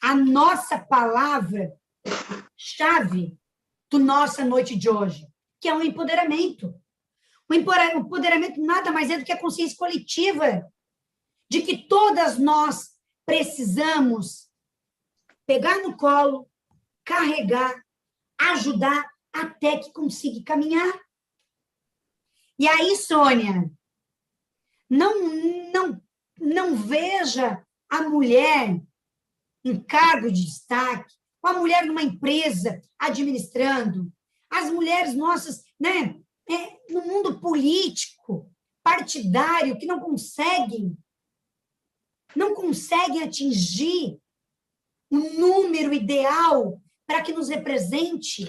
a nossa palavra-chave da nossa noite de hoje, que é o empoderamento. O empoderamento nada mais é do que a consciência coletiva de que todas nós precisamos pegar no colo, carregar, ajudar até que consiga caminhar. E aí, Sônia, não veja a mulher em cargo de destaque, ou a mulher numa empresa administrando, as mulheres nossas, né, no mundo político, partidário, que não conseguem atingir o número ideal para que nos represente.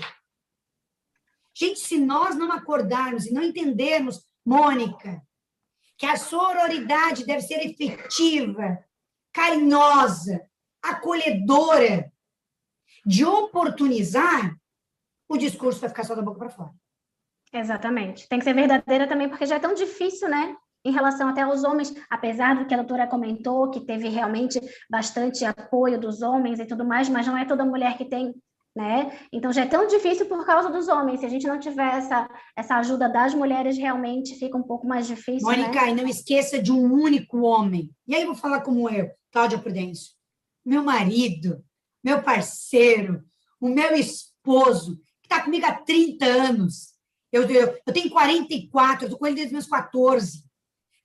Gente, se nós não acordarmos e não entendermos, Mônica, que a sororidade deve ser efetiva, carinhosa, acolhedora, de oportunizar, o discurso vai ficar só da boca para fora. Exatamente. Tem que ser verdadeira também, porque já é tão difícil, né? Em relação até aos homens, apesar do que a doutora comentou, que teve realmente bastante apoio dos homens e tudo mais, mas não é toda mulher que tem, né? Então já é tão difícil por causa dos homens. Se a gente não tiver essa ajuda das mulheres, realmente fica um pouco mais difícil, Mônica, né? e não esqueça de um único homem. E aí eu vou falar como eu, Cláudia Prudêncio. Meu marido, meu parceiro, o meu esposo, que está comigo há 30 anos. Eu tenho 44, eu estou com ele desde os meus 14.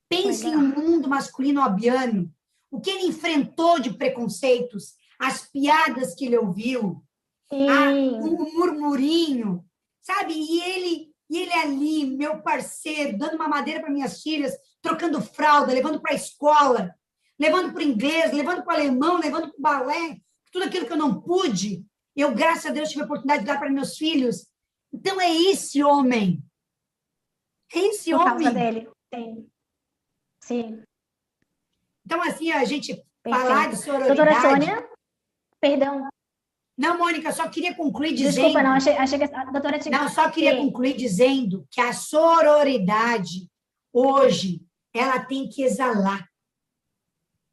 Pense no mundo masculino obiano, o que ele enfrentou de preconceitos, as piadas que ele ouviu, o murmurinho, sabe? E ele ali, meu parceiro, dando uma madeira para minhas filhas, trocando fralda, levando para a escola, levando para o inglês, levando para o alemão, levando para o balé, tudo aquilo que eu não pude, eu, graças a Deus, tive a oportunidade de dar para meus filhos. Então, é esse homem. É esse Por homem. causa dele. Sim. Então, assim, a gente Perfeito. falar de sororidade... Doutora Sônia, perdão. Não, Mônica, só queria concluir dizendo... Desculpa, não, achei que a doutora tinha... Não, só queria concluir dizendo que a sororidade, hoje, ela tem que exalar.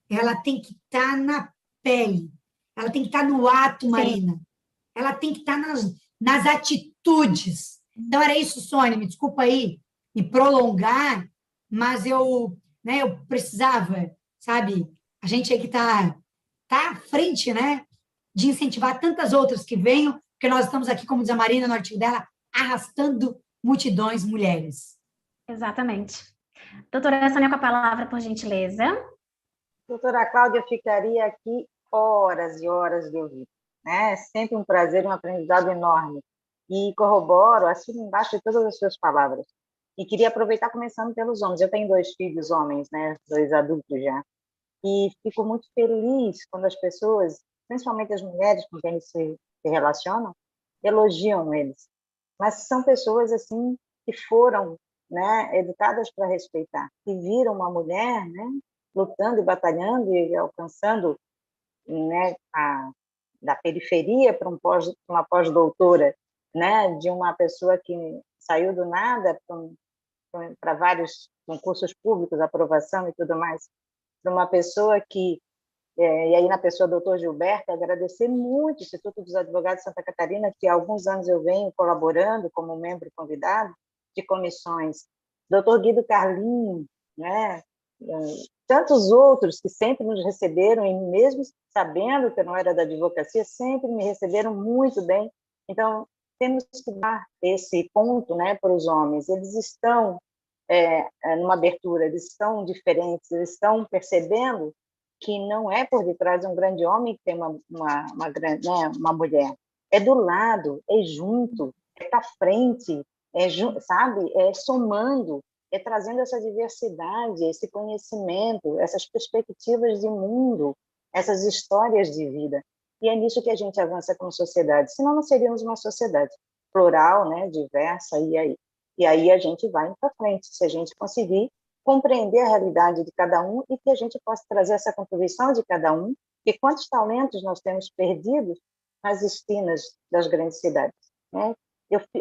Ela tem que estar na pele. Ela tem que estar no ato, Marina. Sim. Ela tem que estar nas atitudes. Então, era isso, Sônia, me desculpa aí me prolongar, mas eu precisava, sabe? A gente aí que está à frente, né? De incentivar tantas outras que venham, porque nós estamos aqui, como diz a Marina no artigo dela, arrastando multidões mulheres. Exatamente. Doutora Sônia, com a palavra, por gentileza. Doutora Cláudia, eu ficaria aqui horas e horas de ouvir. É sempre um prazer, um aprendizado enorme. E corroboro, assino embaixo de todas as suas palavras. E queria aproveitar começando pelos homens. Eu tenho 2 filhos homens, né? 2 adultos já. E fico muito feliz quando as pessoas, principalmente as mulheres com quem eles se relacionam, elogiam eles. Mas são pessoas, assim, que foram, né, educadas para respeitar. Que viram uma mulher, né, lutando e batalhando e alcançando né, da periferia para uma pós-doutora, né, de uma pessoa que saiu do nada para vários concursos públicos, aprovação e tudo mais, para uma pessoa que, e aí na pessoa do doutor Gilberto, agradecer muito o Instituto dos Advogados de Santa Catarina, que há alguns anos eu venho colaborando como membro convidado de comissões, doutor Guido Carlinho, né, tantos outros que sempre nos receberam, e mesmo sabendo que eu não era da advocacia, sempre me receberam muito bem. Então, temos que dar esse ponto, né, para os homens. Eles estão numa abertura, eles estão diferentes, eles estão percebendo que não é por detrás de um grande homem que tem uma mulher. É do lado, é junto, é para frente, sabe? É somando, é trazendo essa diversidade, esse conhecimento, essas perspectivas de mundo, essas histórias de vida. E é nisso que a gente avança como sociedade. Senão não seríamos uma sociedade plural, né, diversa, e aí a gente vai para frente, se a gente conseguir compreender a realidade de cada um e que a gente possa trazer essa contribuição de cada um, e quantos talentos nós temos perdidos nas esquinas das grandes cidades, né?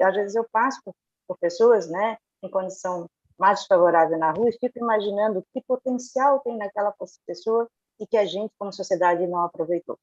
Às vezes eu passo por pessoas, né, em condição mais desfavorável na rua e fico imaginando que potencial tem naquela pessoa e que a gente, como sociedade, não aproveitou.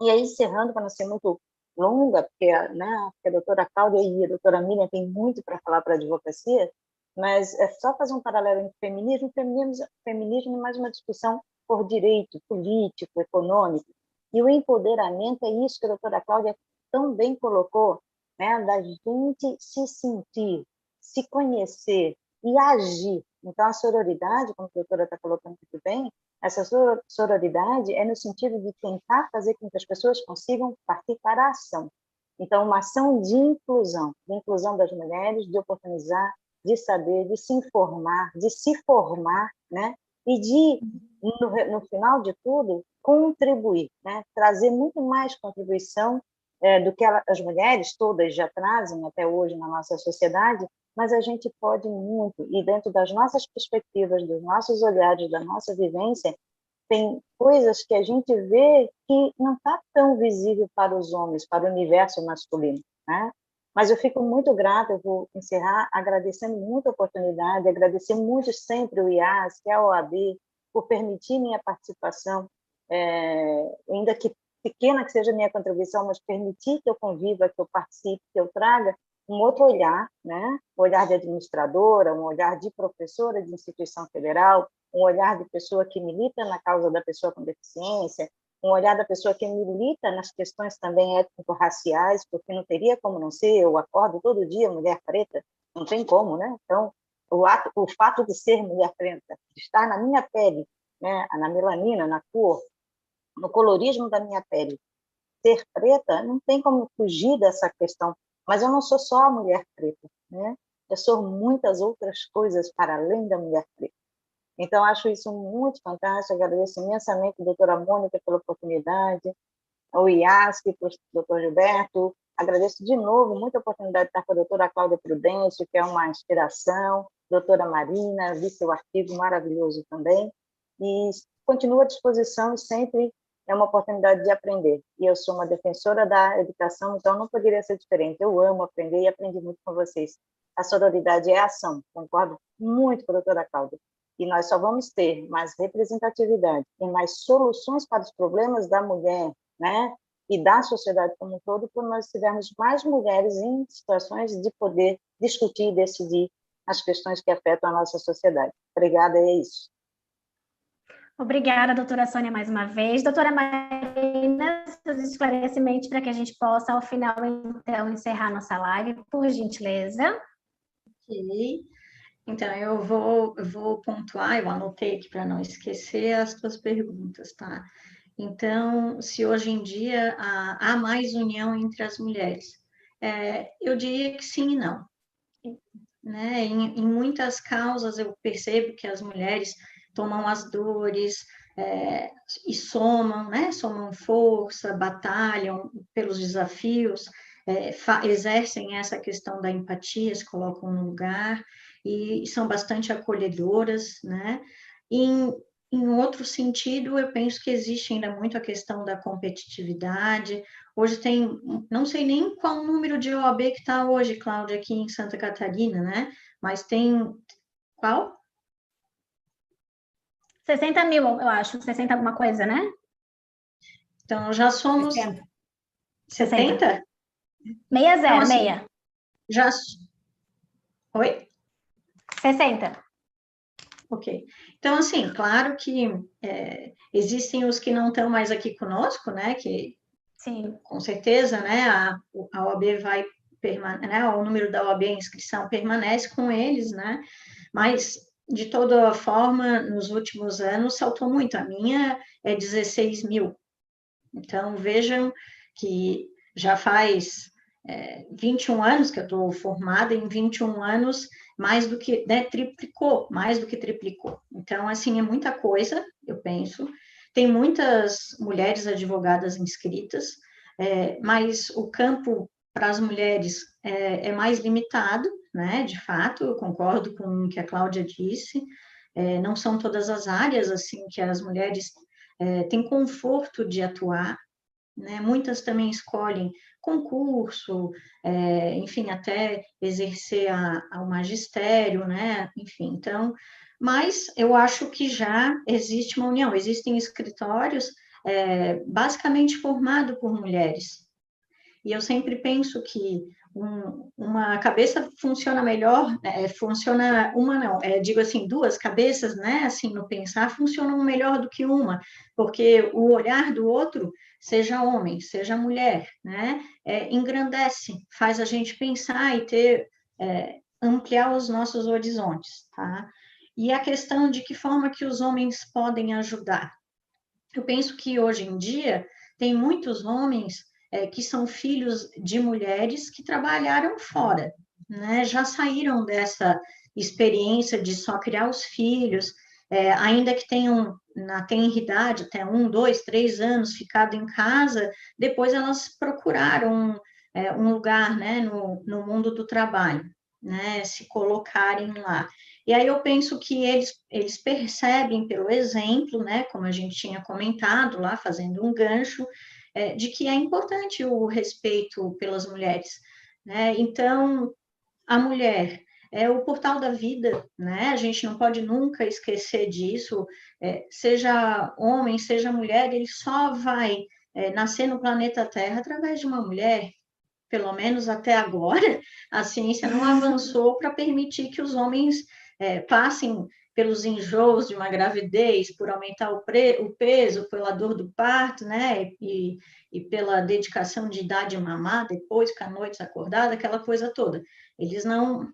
E aí, encerrando, para não ser muito longa, porque, né, a doutora Cláudia e a doutora Miriam têm muito para falar para a advocacia, mas é só fazer um paralelo entre feminismo e mais uma discussão por direito político, econômico. E o empoderamento é isso que a doutora Cláudia tão bem colocou, né, da gente se sentir, se conhecer e agir. Então, a sororidade, como a doutora está colocando muito bem, essa sororidade é no sentido de tentar fazer com que as pessoas consigam partir para a ação. Então, uma ação de inclusão das mulheres, de oportunizar, de saber, de se informar, de se formar, né? E de, no final de tudo, contribuir, né? Trazer muito mais contribuição do que as mulheres todas já trazem até hoje na nossa sociedade, mas a gente pode muito, e dentro das nossas perspectivas, dos nossos olhares, da nossa vivência, tem coisas que a gente vê que não está tão visível para os homens, para o universo masculino, né? Mas eu fico muito grata, eu vou encerrar agradecendo muito a oportunidade, agradecer muito sempre o IAS, que é a OAB, por permitir minha participação, ainda que pequena que seja a minha contribuição, mas permitir que eu conviva, que eu participe, que eu traga um outro olhar, né? Um olhar de administradora, um olhar de professora de instituição federal, um olhar de pessoa que milita na causa da pessoa com deficiência, um olhar da pessoa que milita nas questões também étnico-raciais, porque não teria como não ser, eu acordo todo dia mulher preta, não tem como, né? Então, o fato de ser mulher preta, de estar na minha pele, né? Na melanina, na cor, no colorismo da minha pele, ser preta, não tem como fugir dessa questão. Mas eu não sou só a mulher preta, né? Eu sou muitas outras coisas para além da mulher preta. Então, acho isso muito fantástico, agradeço imensamente a doutora Mônica pela oportunidade, ao IASC, para o doutor Gilberto, agradeço de novo muito a oportunidade de estar com a doutora Cláudia Prudêncio, que é uma inspiração, doutora Marina, vi seu artigo maravilhoso também, e continuo à disposição e sempre é uma oportunidade de aprender. E eu sou uma defensora da educação, então não poderia ser diferente. Eu amo aprender e aprendi muito com vocês. A sororidade é ação, concordo muito com a doutora Cláudia. E nós só vamos ter mais representatividade e mais soluções para os problemas da mulher, né? E da sociedade como um todo, quando nós tivermos mais mulheres em situações de poder discutir e decidir as questões que afetam a nossa sociedade. Obrigada, é isso. Obrigada, doutora Sônia, mais uma vez. Doutora Marina, seus esclarecimentos para que a gente possa, ao final, então, encerrar nossa live, por gentileza. Ok. Então, eu vou pontuar, eu anotei aqui para não esquecer as tuas perguntas, tá? Então, se hoje em dia há mais união entre as mulheres, eu diria que sim e não. Né? Em muitas causas eu percebo que as mulheres tomam as dores e somam, né? Somam força, batalham pelos desafios, exercem essa questão da empatia, se colocam no lugar e são bastante acolhedoras, né? em outro sentido, eu penso que existe ainda muito a questão da competitividade. Hoje tem, não sei nem qual o número de OAB que está hoje, Cláudia, aqui em Santa Catarina, né? Mas tem, qual? 60 mil, eu acho, 60 alguma coisa, né? Então, já somos 60. 70? 60, Então, assim, meia. já... Oi? 60. Ok. Então, assim, claro que existem os que não estão mais aqui conosco, né? Que, Sim. com certeza, né? A OAB vai permanecer, né? O número da OAB, a inscrição permanece com eles, né? Mas, de toda forma, nos últimos anos, saltou muito. A minha é 16 mil. Então, vejam que já faz 21 anos que eu estou formada, em 21 anos, mais do que, né, triplicou, mais do que triplicou. Então, assim, é muita coisa, eu penso. Tem muitas mulheres advogadas inscritas, mas o campo para as mulheres é mais limitado, né, de fato, eu concordo com o que a Cláudia disse, não são todas as áreas, assim, que as mulheres têm conforto de atuar, né? Muitas também escolhem concurso, enfim, até exercer ao magistério, né? Enfim, então, mas eu acho que já existe uma união, existem escritórios basicamente formados por mulheres, e eu sempre penso que uma cabeça funciona melhor, funciona uma não, digo assim, duas cabeças, né, assim, no pensar, funcionam melhor do que uma, porque o olhar do outro, seja homem, seja mulher, né, engrandece, faz a gente pensar e ter, ampliar os nossos horizontes, tá? E a questão de que forma que os homens podem ajudar. Eu penso que hoje em dia tem muitos homens que são filhos de mulheres que trabalharam fora, né? Já saíram dessa experiência de só criar os filhos, ainda que tenham na tenridade, até 1, 2, 3 anos ficado em casa, depois elas procuraram um lugar, né, no mundo do trabalho, né, se colocarem lá. E aí eu penso que eles percebem pelo exemplo, né, como a gente tinha comentado lá, fazendo um gancho, de que é importante o respeito pelas mulheres, né? Então, a mulher é o portal da vida, né? A gente não pode nunca esquecer disso, seja homem, seja mulher, ele só vai nascer no planeta Terra através de uma mulher. Pelo menos até agora, a ciência não avançou para permitir que os homens passem pelos enjoos de uma gravidez, por aumentar o peso, pela dor do parto, né? E pela dedicação de dar de mamar depois, ficar noites acordada, aquela coisa toda. Eles não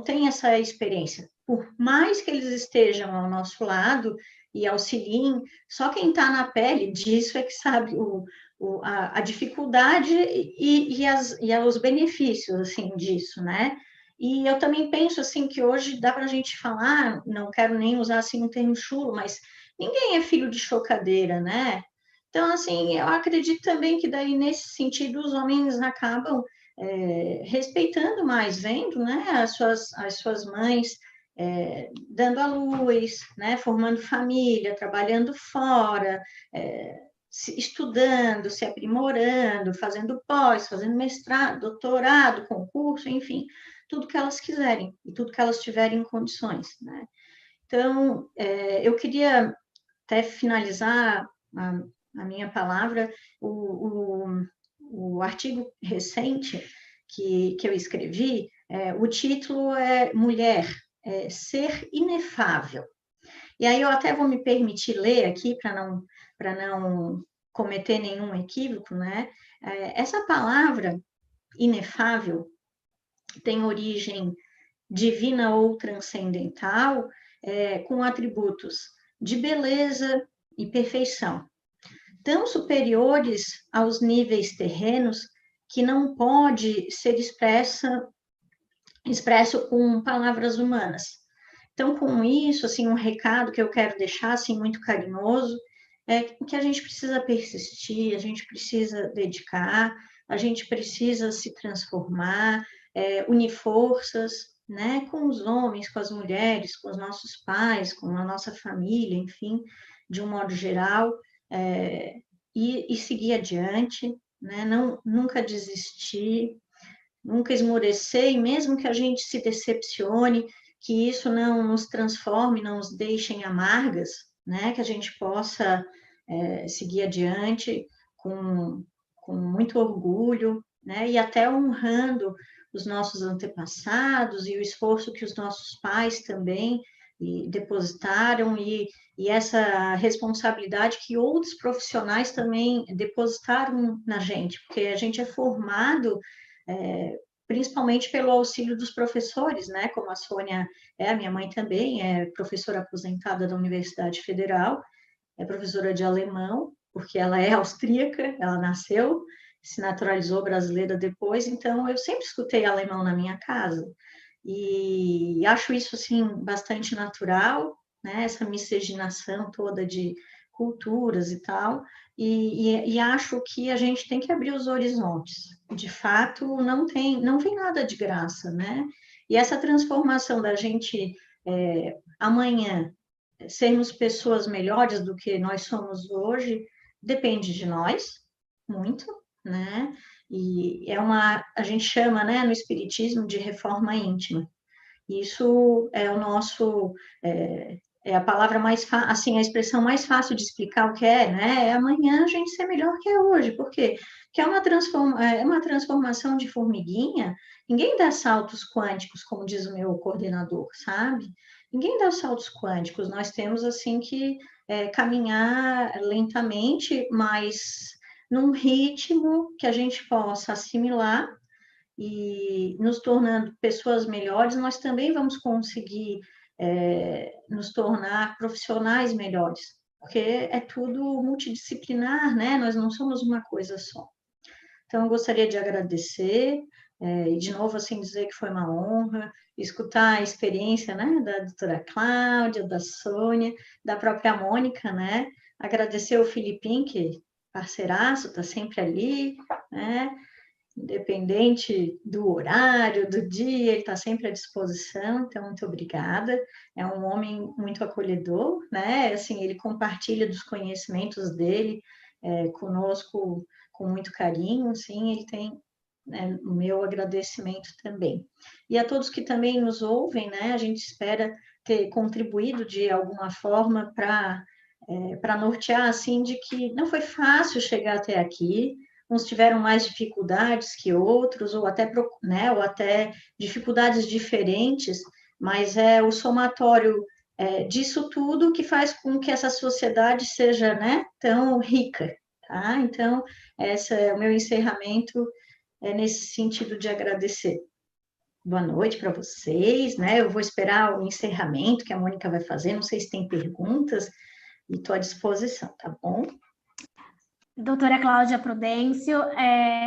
têm essa experiência. Por mais que eles estejam ao nosso lado e auxiliem, só quem está na pele disso é que sabe a dificuldade e os benefícios, assim, disso, né? E eu também penso, assim, que hoje dá para a gente falar, não quero nem usar, assim, um termo chulo, mas ninguém é filho de chocadeira, né? Então, assim, eu acredito também que daí, nesse sentido, os homens acabam respeitando mais, vendo, né, as suas mães dando à luz, né, formando família, trabalhando fora, estudando, se aprimorando, fazendo pós, fazendo mestrado, doutorado, concurso, enfim, tudo que elas quiserem e tudo que elas tiverem condições, né? Então, eu queria até finalizar a minha palavra, o artigo recente que eu escrevi, o título é Mulher, Ser Inefável. E aí eu até vou me permitir ler aqui para não cometer nenhum equívoco, né? Essa palavra inefável tem origem divina ou transcendental, com atributos de beleza e perfeição, tão superiores aos níveis terrenos que não pode ser expresso com palavras humanas. Então, com isso, assim, um recado que eu quero deixar, assim, muito carinhoso, é que a gente precisa persistir, a gente precisa dedicar, a gente precisa se transformar, unir forças, né, com os homens, com as mulheres, com os nossos pais, com a nossa família, enfim, de um modo geral, e seguir adiante, né, não, nunca desistir, nunca esmorecer, e mesmo que a gente se decepcione, que isso não nos transforme, não nos deixe em amargas, né, que a gente possa seguir adiante com muito orgulho, né, e até honrando os nossos antepassados e o esforço que os nossos pais também depositaram e essa responsabilidade que outros profissionais também depositaram na gente, porque a gente é formado principalmente pelo auxílio dos professores, né? Como a Sônia a minha mãe também é professora aposentada da Universidade Federal, é professora de alemão, porque ela é austríaca, ela nasceu, se naturalizou brasileira depois, então eu sempre escutei alemão na minha casa. E acho isso, assim, bastante natural, né? Essa miscigenação toda de culturas e tal, e acho que a gente tem que abrir os horizontes. De fato, não vem nada de graça, né? E essa transformação da gente amanhã sermos pessoas melhores do que nós somos hoje depende de nós, muito, né? E a gente chama, né, no espiritismo de reforma íntima. Isso é o nosso, a palavra mais assim, a expressão mais fácil de explicar o que é, né? É amanhã a gente ser melhor que é hoje. Por quê? Porque é uma transformação de formiguinha. Ninguém dá saltos quânticos, como diz o meu coordenador, sabe? Ninguém dá saltos quânticos. Nós temos, assim, que caminhar lentamente, mas num ritmo que a gente possa assimilar e nos tornando pessoas melhores, nós também vamos conseguir nos tornar profissionais melhores, porque é tudo multidisciplinar, né? Nós não somos uma coisa só. Então, eu gostaria de agradecer e, de novo, assim, dizer que foi uma honra escutar a experiência, né, da doutora Cláudia, da Sônia, da própria Mônica, né? Agradecer o Filipinho, que parceiraço, está sempre ali, né? Independente do horário, do dia, ele está sempre à disposição, então, muito obrigada. É um homem muito acolhedor, né? Assim, ele compartilha dos conhecimentos dele conosco com muito carinho, assim, ele tem o meu agradecimento também. E a todos que também nos ouvem, né? A gente espera ter contribuído de alguma forma para nortear, assim, de que não foi fácil chegar até aqui, uns tiveram mais dificuldades que outros, ou até dificuldades diferentes, mas é o somatório disso tudo que faz com que essa sociedade seja, né, tão rica, tá? Então, esse é o meu encerramento nesse sentido de agradecer. Boa noite para vocês, né? Eu vou esperar o encerramento que a Mônica vai fazer, não sei se tem perguntas, e estou à disposição, tá bom? Doutora Cláudia Prudêncio,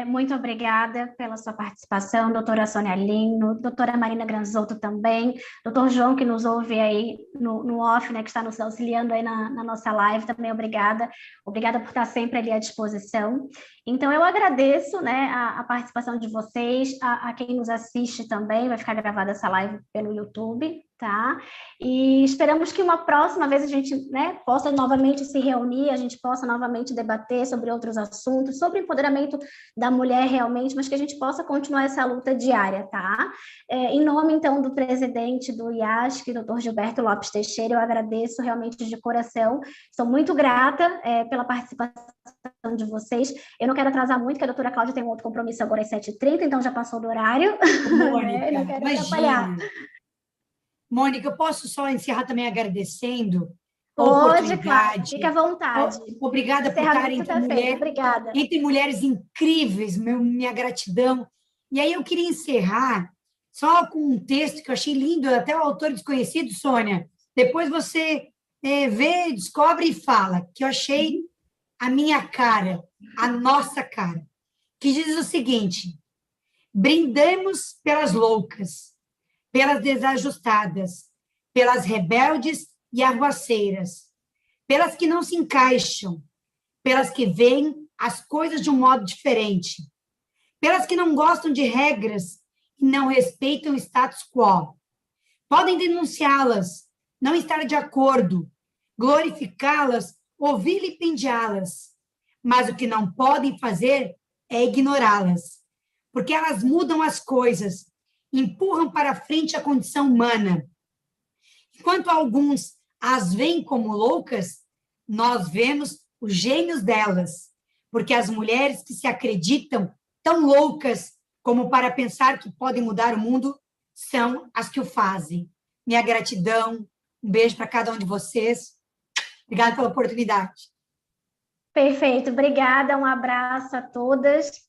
muito obrigada pela sua participação, doutora Sônia Lino, doutora Marina Granzotto também, doutor João, que nos ouve aí no off, né, que está nos auxiliando aí na nossa live, também obrigada por estar sempre ali à disposição. Então, eu agradeço, né, a participação de vocês, a quem nos assiste também, vai ficar gravada essa live pelo YouTube, tá? E esperamos que uma próxima vez a gente, né, possa novamente se reunir, a gente possa novamente debater sobre outros assuntos, sobre o empoderamento da mulher realmente, mas que a gente possa continuar essa luta diária, tá? Em nome, então, do presidente do IASC, doutor Gilberto Lopes Teixeira, eu agradeço realmente de coração, sou muito grata pela participação de vocês. Eu não quero atrasar muito, porque a doutora Cláudia tem um outro compromisso agora às 7h30, então já passou do horário. Mônica, não quero atrapalhar. Mônica, eu posso só encerrar também agradecendo a oportunidade. oportunidade. Claro, fica à vontade. Obrigada por estar entre mulheres incríveis, minha gratidão. E aí eu queria encerrar só com um texto que eu achei lindo, até o autor desconhecido, Sônia. Depois você vê, descobre e fala, que eu achei a minha cara, a nossa cara, que diz o seguinte: brindemos pelas loucas, pelas desajustadas, pelas rebeldes e arruaceiras, pelas que não se encaixam, pelas que veem as coisas de um modo diferente, pelas que não gostam de regras e não respeitam o status quo. Podem denunciá-las, não estar de acordo, glorificá-las ou vilipendiá-las, mas o que não podem fazer é ignorá-las, porque elas mudam as coisas, empurram para frente a condição humana. Enquanto alguns as veem como loucas, nós vemos os gênios delas, porque as mulheres que se acreditam tão loucas como para pensar que podem mudar o mundo são as que o fazem. Minha gratidão, um beijo para cada um de vocês. Obrigada pela oportunidade. Perfeito, obrigada, um abraço a todas.